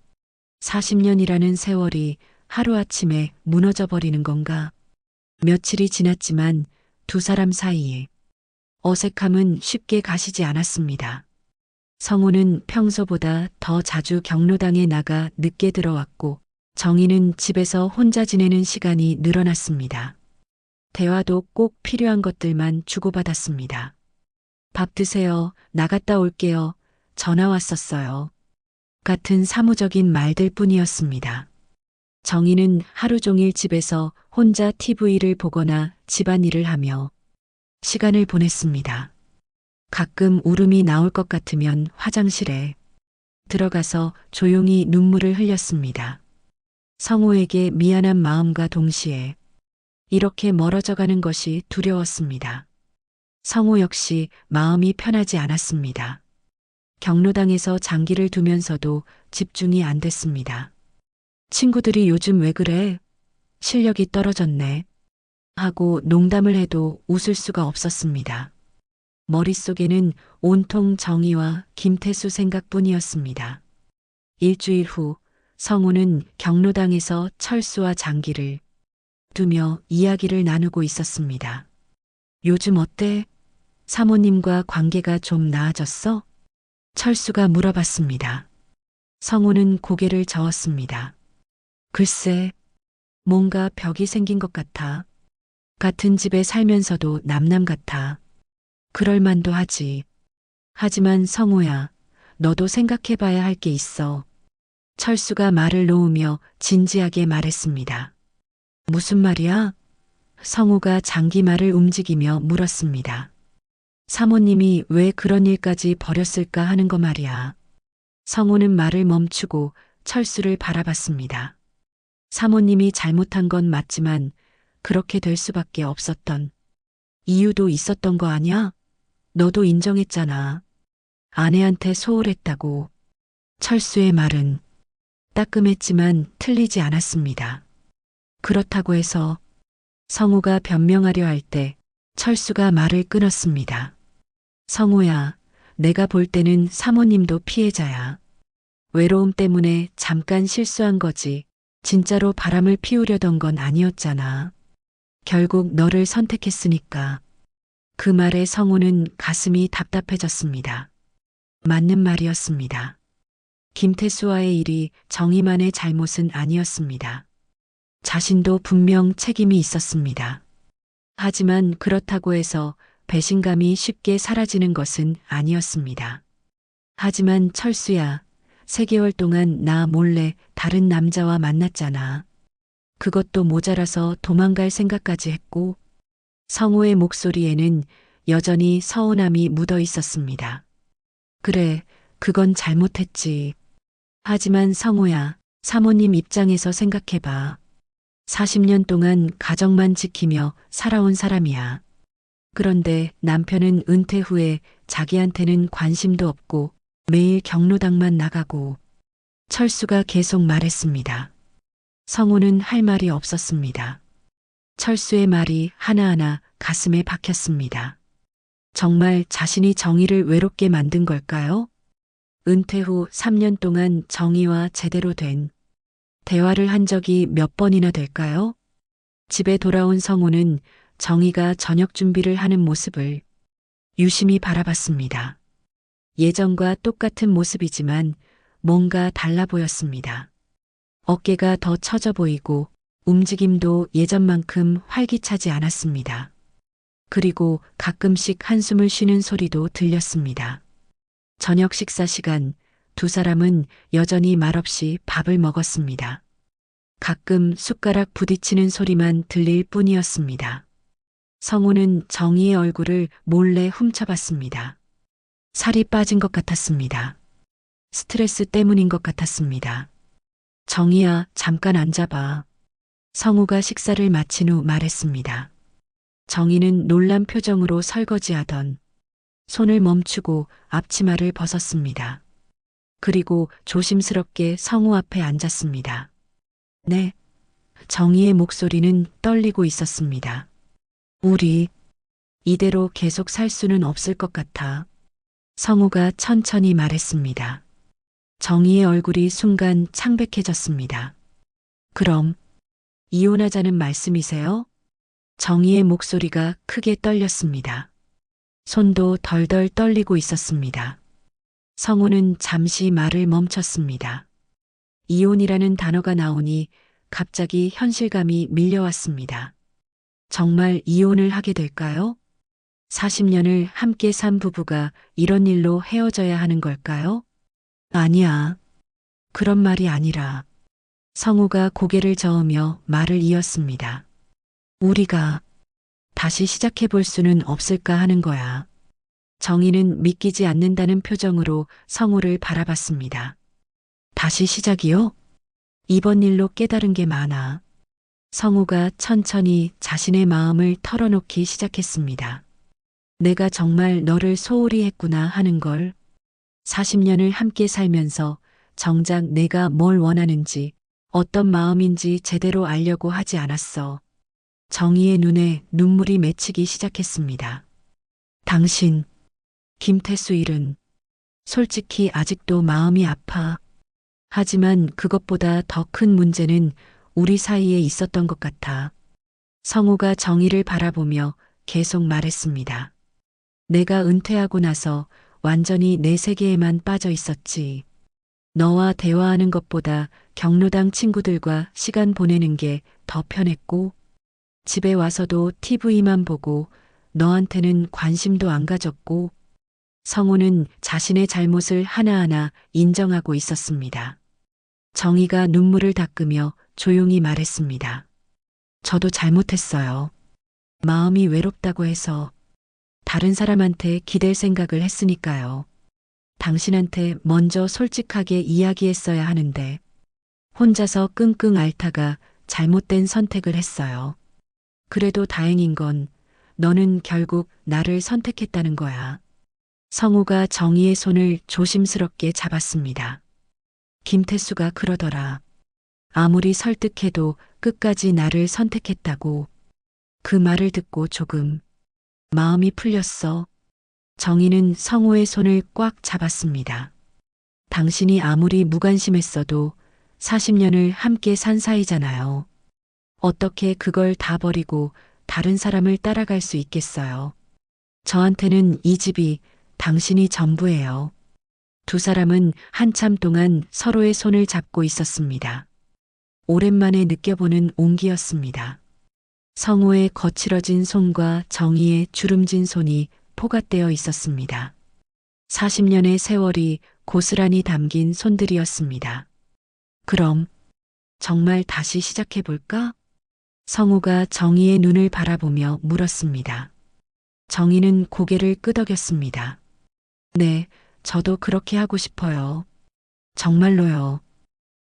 40년이라는 세월이 하루아침에 무너져 버리는 건가? 며칠이 지났지만 두 사람 사이에 어색함은 쉽게 가시지 않았습니다. 성우는 평소보다 더 자주 경로당에 나가 늦게 들어왔고, 정희는 집에서 혼자 지내는 시간이 늘어났습니다. 대화도 꼭 필요한 것들만 주고받았습니다. 밥 드세요. 나갔다 올게요. 전화 왔었어요. 같은 사무적인 말들 뿐이었습니다. 정희는 하루 종일 집에서 혼자 TV를 보거나 집안일을 하며 시간을 보냈습니다. 가끔 울음이 나올 것 같으면 화장실에 들어가서 조용히 눈물을 흘렸습니다. 성우에게 미안한 마음과 동시에 이렇게 멀어져 가는 것이 두려웠습니다. 성우 역시 마음이 편하지 않았습니다. 경로당에서 장기를 두면서도 집중이 안 됐습니다. 친구들이 요즘 왜 그래? 실력이 떨어졌네. 하고 농담을 해도 웃을 수가 없었습니다. 머릿속에는 온통 정희와 김태수 생각뿐이었습니다. 일주일 후 성우는 경로당에서 철수와 장기를 두며 이야기를 나누고 있었습니다. 요즘 어때? 사모님과 관계가 좀 나아졌어? 철수가 물어봤습니다. 성우는 고개를 저었습니다. 글쎄, 뭔가 벽이 생긴 것 같아. 같은 집에 살면서도 남남 같아. 그럴 만도 하지. 하지만 성우야, 너도 생각해봐야 할 게 있어. 철수가 말을 놓으며 진지하게 말했습니다. 무슨 말이야? 성우가 장기 말을 움직이며 물었습니다. 사모님이 왜 그런 일까지 벌였을까 하는 거 말이야. 성우는 말을 멈추고 철수를 바라봤습니다. 사모님이 잘못한 건 맞지만 그렇게 될 수밖에 없었던 이유도 있었던 거 아니야? 너도 인정했잖아. 아내한테 소홀했다고. 철수의 말은 따끔했지만 틀리지 않았습니다. 그렇다고 해서 성우가 변명하려 할 때 철수가 말을 끊었습니다. 성우야, 내가 볼 때는 사모님도 피해자야. 외로움 때문에 잠깐 실수한 거지. 진짜로 바람을 피우려던 건 아니었잖아. 결국 너를 선택했으니까. 그 말에 성우는 가슴이 답답해졌습니다. 맞는 말이었습니다. 김태수와의 일이 정희만의 잘못은 아니었습니다. 자신도 분명 책임이 있었습니다. 하지만 그렇다고 해서 배신감이 쉽게 사라지는 것은 아니었습니다. 하지만 철수야, 3개월 동안 나 몰래 다른 남자와 만났잖아. 그것도 모자라서 도망갈 생각까지 했고. 성우의 목소리에는 여전히 서운함이 묻어 있었습니다. 그래, 그건 잘못했지. 하지만 성우야, 사모님 입장에서 생각해봐. 40년 동안 가정만 지키며 살아온 사람이야. 그런데 남편은 은퇴 후에 자기한테는 관심도 없고 매일 경로당만 나가고 철수가 계속 말했습니다. 성우는 할 말이 없었습니다. 철수의 말이 하나하나 가슴에 박혔습니다. 정말 자신이 정희를 외롭게 만든 걸까요? 은퇴 후 3년 동안 정희와 제대로 된 대화를 한 적이 몇 번이나 될까요? 집에 돌아온 성우는 정희가 저녁 준비를 하는 모습을 유심히 바라봤습니다. 예전과 똑같은 모습이지만 뭔가 달라 보였습니다. 어깨가 더 처져 보이고 움직임도 예전만큼 활기차지 않았습니다. 그리고 가끔씩 한숨을 쉬는 소리도 들렸습니다. 저녁 식사 시간, 두 사람은 여전히 말없이 밥을 먹었습니다. 가끔 숟가락 부딪히는 소리만 들릴 뿐이었습니다. 성우는 정희의 얼굴을 몰래 훔쳐봤습니다. 살이 빠진 것 같았습니다. 스트레스 때문인 것 같았습니다. 정희야, 잠깐 앉아봐. 성우가 식사를 마친 후 말했습니다. 정희는 놀란 표정으로 설거지하던 손을 멈추고 앞치마를 벗었습니다. 그리고 조심스럽게 성우 앞에 앉았습니다. 네. 정희의 목소리는 떨리고 있었습니다. 우리 이대로 계속 살 수는 없을 것 같아. 성우가 천천히 말했습니다. 정희의 얼굴이 순간 창백해졌습니다. 그럼 이혼하자는 말씀이세요? 정희의 목소리가 크게 떨렸습니다. 손도 덜덜 떨리고 있었습니다. 성우는 잠시 말을 멈췄습니다. 이혼이라는 단어가 나오니 갑자기 현실감이 밀려왔습니다. 정말 이혼을 하게 될까요? 40년을 함께 산 부부가 이런 일로 헤어져야 하는 걸까요? 아니야. 그런 말이 아니라 성우가 고개를 저으며 말을 이었습니다. 우리가 다시 시작해 볼 수는 없을까 하는 거야. 정희는 믿기지 않는다는 표정으로 성우를 바라봤습니다. 다시 시작이요? 이번 일로 깨달은 게 많아. 성우가 천천히 자신의 마음을 털어놓기 시작했습니다. 내가 정말 너를 소홀히 했구나 하는 걸. 40년을 함께 살면서 정작 내가 뭘 원하는지 어떤 마음인지 제대로 알려고 하지 않았어. 정희의 눈에 눈물이 맺히기 시작했습니다. 당신, 김태수 일은 솔직히 아직도 마음이 아파. 하지만 그것보다 더 큰 문제는 우리 사이에 있었던 것 같아. 성우가 정희를 바라보며 계속 말했습니다. 내가 은퇴하고 나서 완전히 내 세계에만 빠져 있었지. 너와 대화하는 것보다 경로당 친구들과 시간 보내는 게 더 편했고, 집에 와서도 TV만 보고 너한테는 관심도 안 가졌고, 성우는 자신의 잘못을 하나하나 인정하고 있었습니다. 정희가 눈물을 닦으며 조용히 말했습니다. 저도 잘못했어요. 마음이 외롭다고 해서 다른 사람한테 기댈 생각을 했으니까요. 당신한테 먼저 솔직하게 이야기했어야 하는데 혼자서 끙끙 앓다가 잘못된 선택을 했어요. 그래도 다행인 건 너는 결국 나를 선택했다는 거야. 성우가 정희의 손을 조심스럽게 잡았습니다. 김태수가 그러더라. 아무리 설득해도 끝까지 나를 선택했다고. 그 말을 듣고 조금 마음이 풀렸어. 정희는 성우의 손을 꽉 잡았습니다. 당신이 아무리 무관심했어도 40년을 함께 산 사이잖아요. 어떻게 그걸 다 버리고 다른 사람을 따라갈 수 있겠어요. 저한테는 이 집이 당신이 전부예요. 두 사람은 한참 동안 서로의 손을 잡고 있었습니다. 오랜만에 느껴보는 온기였습니다. 성우의 거칠어진 손과 정희의 주름진 손이 포같되어 있었습니다. 40년의 세월이 고스란히 담긴 손들이었습니다. 그럼 정말 다시 시작해볼까? 성우가 정희의 눈을 바라보며 물었습니다. 정희는 고개를 끄덕였습니다. 네, 저도 그렇게 하고 싶어요. 정말로요.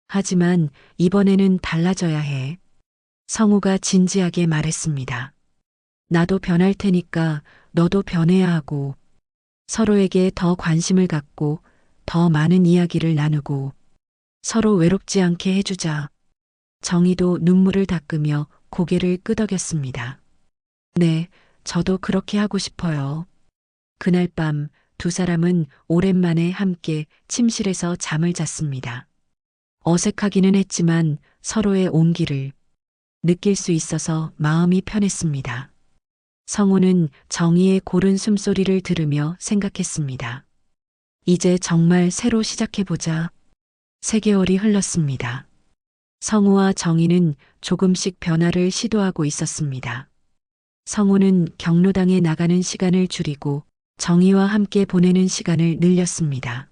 하지만 이번에는 달라져야 해. 성우가 진지하게 말했습니다. 나도 변할 테니까 너도 변해야 하고 서로에게 더 관심을 갖고 더 많은 이야기를 나누고 서로 외롭지 않게 해주자. 정희도 눈물을 닦으며 고개를 끄덕였습니다. 네, 저도 그렇게 하고 싶어요. 그날 밤 두 사람은 오랜만에 함께 침실에서 잠을 잤습니다. 어색하기는 했지만 서로의 온기를 느낄 수 있어서 마음이 편했습니다. 성우는 정희의 고른 숨소리를 들으며 생각했습니다. 이제 정말 새로 시작해보자. 3개월이 흘렀습니다. 성우와 정희는 조금씩 변화를 시도하고 있었습니다. 성우는 경로당에 나가는 시간을 줄이고 정희와 함께 보내는 시간을 늘렸습니다.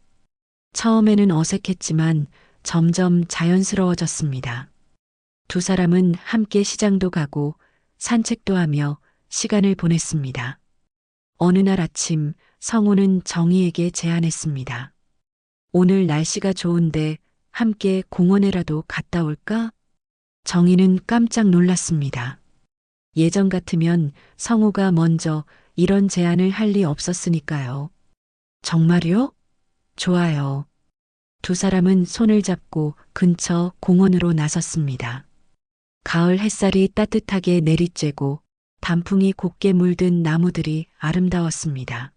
처음에는 어색했지만 점점 자연스러워졌습니다. 두 사람은 함께 시장도 가고 산책도 하며 시간을 보냈습니다. 어느 날 아침 성우는 정희에게 제안했습니다. 오늘 날씨가 좋은데 함께 공원에라도 갔다 올까? 정희는 깜짝 놀랐습니다. 예전 같으면 성우가 먼저 이런 제안을 할 리 없었으니까요. 정말요? 좋아요. 두 사람은 손을 잡고 근처 공원으로 나섰습니다. 가을 햇살이 따뜻하게 내리쬐고 단풍이 곱게 물든 나무들이 아름다웠습니다.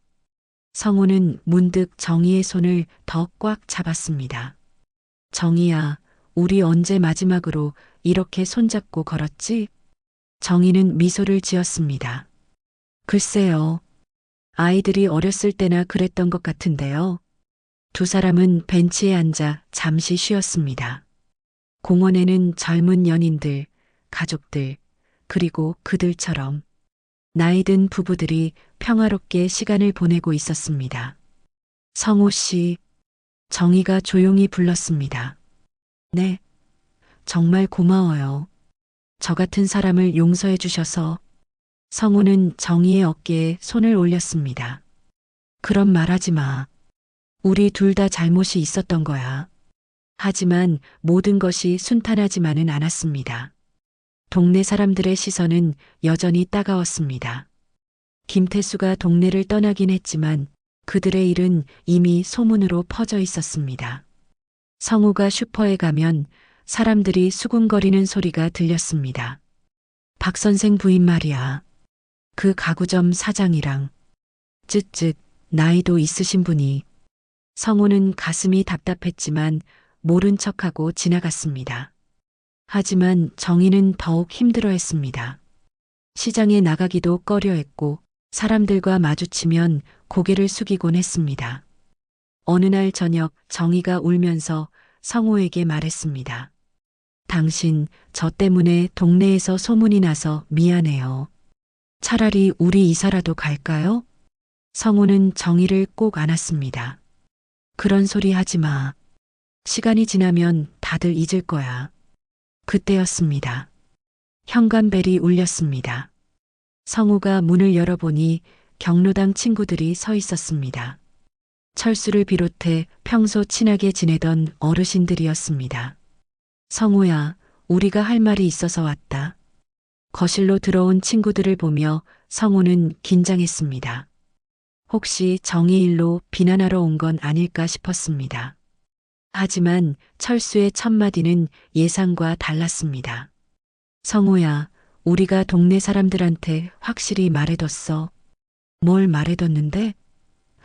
성우는 문득 정희의 손을 더 꽉 잡았습니다. 정희야, 우리 언제 마지막으로 이렇게 손잡고 걸었지? 정희는 미소를 지었습니다. 글쎄요. 아이들이 어렸을 때나 그랬던 것 같은데요. 두 사람은 벤치에 앉아 잠시 쉬었습니다. 공원에는 젊은 연인들, 가족들, 그리고 그들처럼 나이든 부부들이 평화롭게 시간을 보내고 있었습니다. 성우 씨, 정희가 조용히 불렀습니다. 네, 정말 고마워요. 저 같은 사람을 용서해 주셔서. 성우는 정희의 어깨에 손을 올렸습니다. 그런 말 하지 마. 우리 둘 다 잘못이 있었던 거야. 하지만 모든 것이 순탄하지만은 않았습니다. 동네 사람들의 시선은 여전히 따가웠습니다. 김태수가 동네를 떠나긴 했지만 그들의 일은 이미 소문으로 퍼져 있었습니다. 성우가 슈퍼에 가면 사람들이 수군거리는 소리가 들렸습니다. 박 선생 부인 말이야. 그 가구점 사장이랑 쯧쯧 나이도 있으신 분이. 성우는 가슴이 답답했지만 모른 척하고 지나갔습니다. 하지만 정희는 더욱 힘들어했습니다. 시장에 나가기도 꺼려했고 사람들과 마주치면 고개를 숙이곤 했습니다. 어느 날 저녁 정희가 울면서 성우에게 말했습니다. 당신 저 때문에 동네에서 소문이 나서 미안해요. 차라리 우리 이사라도 갈까요? 성우는 정희를 꼭 안았습니다. 그런 소리 하지 마. 시간이 지나면 다들 잊을 거야. 그때였습니다. 현관벨이 울렸습니다. 성우가 문을 열어보니 경로당 친구들이 서 있었습니다. 철수를 비롯해 평소 친하게 지내던 어르신들이었습니다. 성우야, 우리가 할 말이 있어서 왔다. 거실로 들어온 친구들을 보며 성우는 긴장했습니다. 혹시 정희 일로 비난하러 온 건 아닐까 싶었습니다. 하지만 철수의 첫마디는 예상과 달랐습니다. 성우야, 우리가 동네 사람들한테 확실히 말해뒀어. 뭘 말해뒀는데?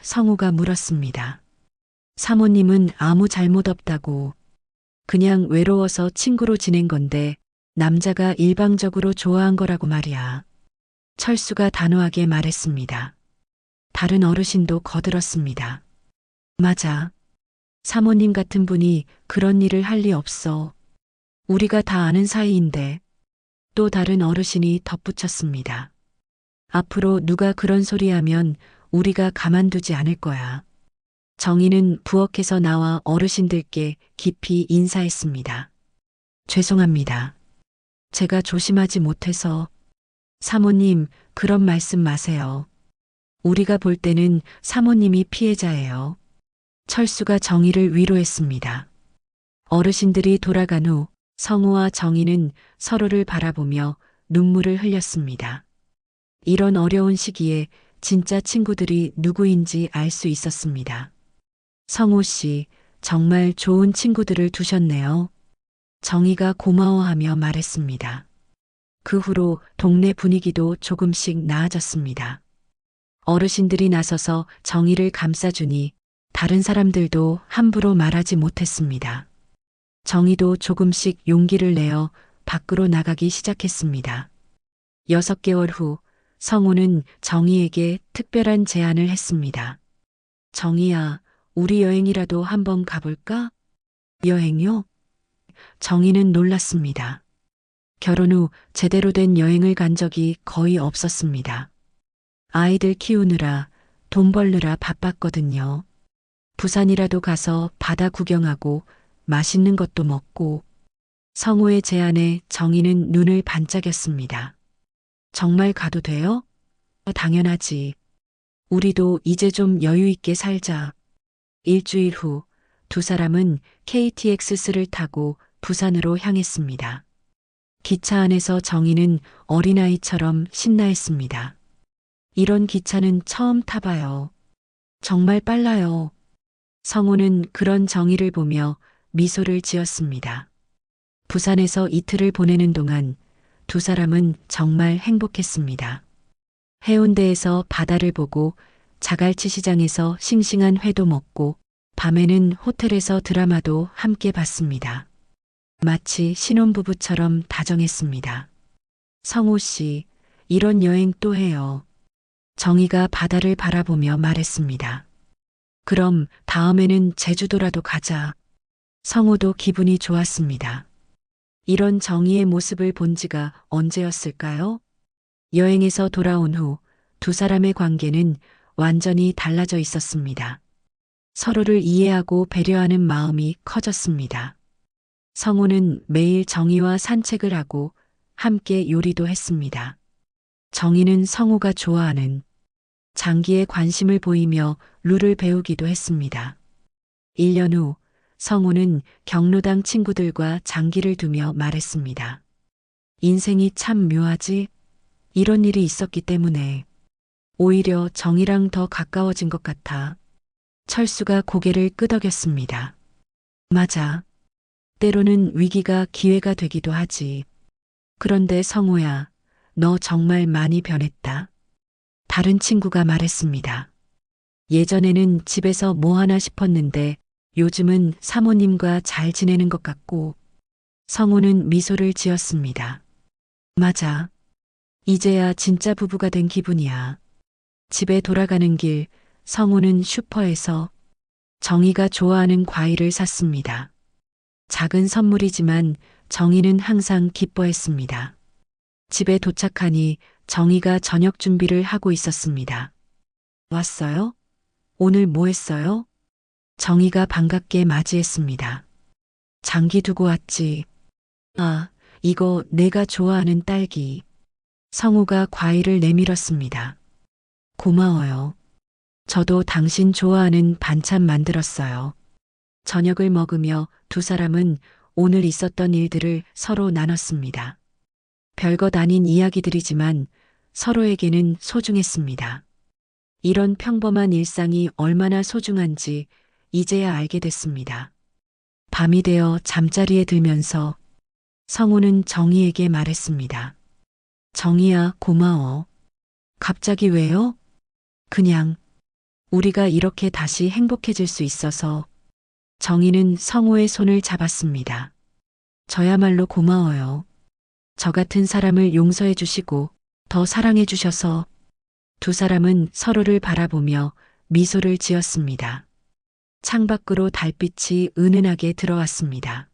성우가 물었습니다. 사모님은 아무 잘못 없다고. 그냥 외로워서 친구로 지낸 건데 남자가 일방적으로 좋아한 거라고 말이야. 철수가 단호하게 말했습니다. 다른 어르신도 거들었습니다. 맞아. 사모님 같은 분이 그런 일을 할 리 없어. 우리가 다 아는 사이인데. 또 다른 어르신이 덧붙였습니다. 앞으로 누가 그런 소리 하면 우리가 가만두지 않을 거야. 정희는 부엌에서 나와 어르신들께 깊이 인사했습니다. 죄송합니다. 제가 조심하지 못해서. 사모님, 그런 말씀 마세요. 우리가 볼 때는 사모님이 피해자예요. 철수가 정희를 위로했습니다. 어르신들이 돌아간 후 성우와 정희는 서로를 바라보며 눈물을 흘렸습니다. 이런 어려운 시기에 진짜 친구들이 누구인지 알 수 있었습니다. 성호 씨, 정말 좋은 친구들을 두셨네요. 정희가 고마워하며 말했습니다. 그 후로 동네 분위기도 조금씩 나아졌습니다. 어르신들이 나서서 정희를 감싸주니 다른 사람들도 함부로 말하지 못했습니다. 정희도 조금씩 용기를 내어 밖으로 나가기 시작했습니다. 6개월 후 성우는 정희에게 특별한 제안을 했습니다. 정희야, 우리 여행이라도 한번 가볼까? 여행요? 정희는 놀랐습니다. 결혼 후 제대로 된 여행을 간 적이 거의 없었습니다. 아이들 키우느라 돈 벌느라 바빴거든요. 부산이라도 가서 바다 구경하고 맛있는 것도 먹고. 성우의 제안에 정희는 눈을 반짝였습니다. 정말 가도 돼요? 당연하지. 우리도 이제 좀 여유 있게 살자. 일주일 후 두 사람은 KTX를 타고 부산으로 향했습니다. 기차 안에서 정희는 어린아이처럼 신나했습니다. 이런 기차는 처음 타봐요. 정말 빨라요. 성우는 그런 정희를 보며 미소를 지었습니다. 부산에서 이틀을 보내는 동안 두 사람은 정말 행복했습니다. 해운대에서 바다를 보고 자갈치 시장에서 싱싱한 회도 먹고 밤에는 호텔에서 드라마도 함께 봤습니다. 마치 신혼부부처럼 다정했습니다. 성호 씨, 이런 여행 또 해요. 정희가 바다를 바라보며 말했습니다. 그럼 다음에는 제주도라도 가자. 성호도 기분이 좋았습니다. 이런 정희의 모습을 본 지가 언제였을까요? 여행에서 돌아온 후 두 사람의 관계는 완전히 달라져 있었습니다. 서로를 이해하고 배려하는 마음이 커졌습니다. 성우는 매일 정희와 산책을 하고 함께 요리도 했습니다. 정희는 성우가 좋아하는 장기에 관심을 보이며 룰을 배우기도 했습니다. 1년 후 성우는 경로당 친구들과 장기를 두며 말했습니다. 인생이 참 묘하지? 이런 일이 있었기 때문에 오히려 정희랑 더 가까워진 것 같아. 철수가 고개를 끄덕였습니다. 맞아. 때로는 위기가 기회가 되기도 하지. 그런데 성우야, 너 정말 많이 변했다. 다른 친구가 말했습니다. 예전에는 집에서 뭐 하나 싶었는데 요즘은 사모님과 잘 지내는 것 같고. 성우는 미소를 지었습니다. 맞아. 이제야 진짜 부부가 된 기분이야. 집에 돌아가는 길 성우는 슈퍼에서 정희가 좋아하는 과일을 샀습니다. 작은 선물이지만 정희는 항상 기뻐했습니다. 집에 도착하니 정희가 저녁 준비를 하고 있었습니다. 왔어요? 오늘 뭐 했어요? 정희가 반갑게 맞이했습니다. 장기 두고 왔지. 아, 이거 내가 좋아하는 딸기. 성우가 과일을 내밀었습니다. 고마워요. 저도 당신 좋아하는 반찬 만들었어요. 저녁을 먹으며 두 사람은 오늘 있었던 일들을 서로 나눴습니다. 별것 아닌 이야기들이지만 서로에게는 소중했습니다. 이런 평범한 일상이 얼마나 소중한지 이제야 알게 됐습니다. 밤이 되어 잠자리에 들면서 성우는 정희에게 말했습니다. 정희야, 고마워. 갑자기 왜요? 그냥 우리가 이렇게 다시 행복해질 수 있어서. 정희는 성우의 손을 잡았습니다. 저야말로 고마워요. 저 같은 사람을 용서해 주시고 더 사랑해 주셔서. 두 사람은 서로를 바라보며 미소를 지었습니다. 창밖으로 달빛이 은은하게 들어왔습니다.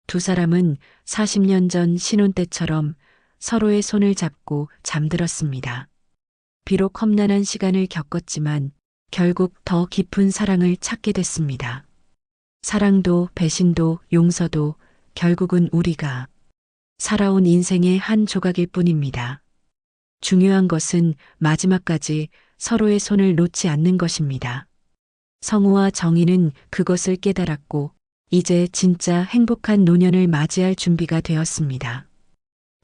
두 사람은 40년 전 신혼 때처럼 서로의 손을 잡고 잠들었습니다. 비록 험난한 시간을 겪었지만 결국 더 깊은 사랑을 찾게 됐습니다. 사랑도 배신도 용서도 결국은 우리가 살아온 인생의 한 조각일 뿐입니다. 중요한 것은 마지막까지 서로의 손을 놓지 않는 것입니다. 성우와 정희는 그것을 깨달았고 이제 진짜 행복한 노년을 맞이할 준비가 되었습니다.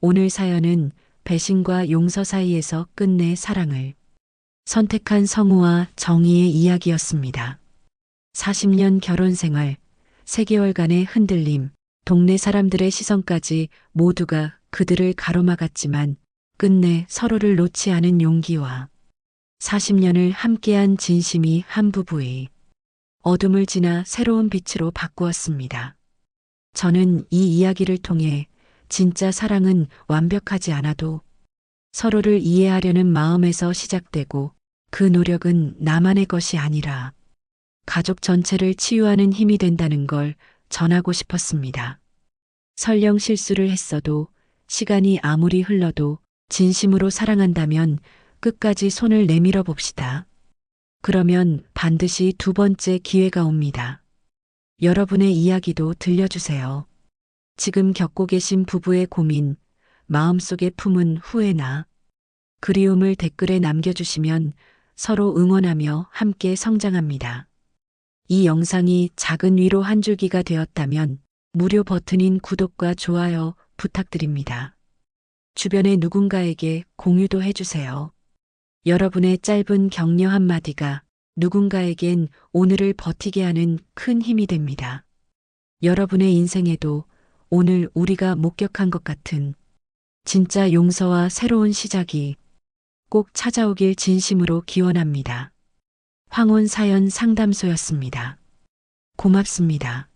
오늘 사연은 배신과 용서 사이에서 끝내 사랑을 선택한 성우와 정희의 이야기였습니다. 40년 결혼 생활, 3개월간의 흔들림, 동네 사람들의 시선까지 모두가 그들을 가로막았지만 끝내 서로를 놓지 않은 용기와 40년을 함께한 진심이 한 부부의 어둠을 지나 새로운 빛으로 바꾸었습니다. 저는 이 이야기를 통해 진짜 사랑은 완벽하지 않아도 서로를 이해하려는 마음에서 시작되고 그 노력은 나만의 것이 아니라 가족 전체를 치유하는 힘이 된다는 걸 전하고 싶었습니다. 설령 실수를 했어도 시간이 아무리 흘러도 진심으로 사랑한다면 끝까지 손을 내밀어 봅시다. 그러면 반드시 두 번째 기회가 옵니다. 여러분의 이야기도 들려주세요. 지금 겪고 계신 부부의 고민, 마음속에 품은 후회나 그리움을 댓글에 남겨주시면 서로 응원하며 함께 성장합니다. 이 영상이 작은 위로 한 줄기가 되었다면 무료 버튼인 구독과 좋아요 부탁드립니다. 주변의 누군가에게 공유도 해주세요. 여러분의 짧은 격려 한마디가 누군가에겐 오늘을 버티게 하는 큰 힘이 됩니다. 여러분의 인생에도 오늘 우리가 목격한 것 같은 진짜 용서와 새로운 시작이 꼭 찾아오길 진심으로 기원합니다. 황혼 사연 상담소였습니다. 고맙습니다.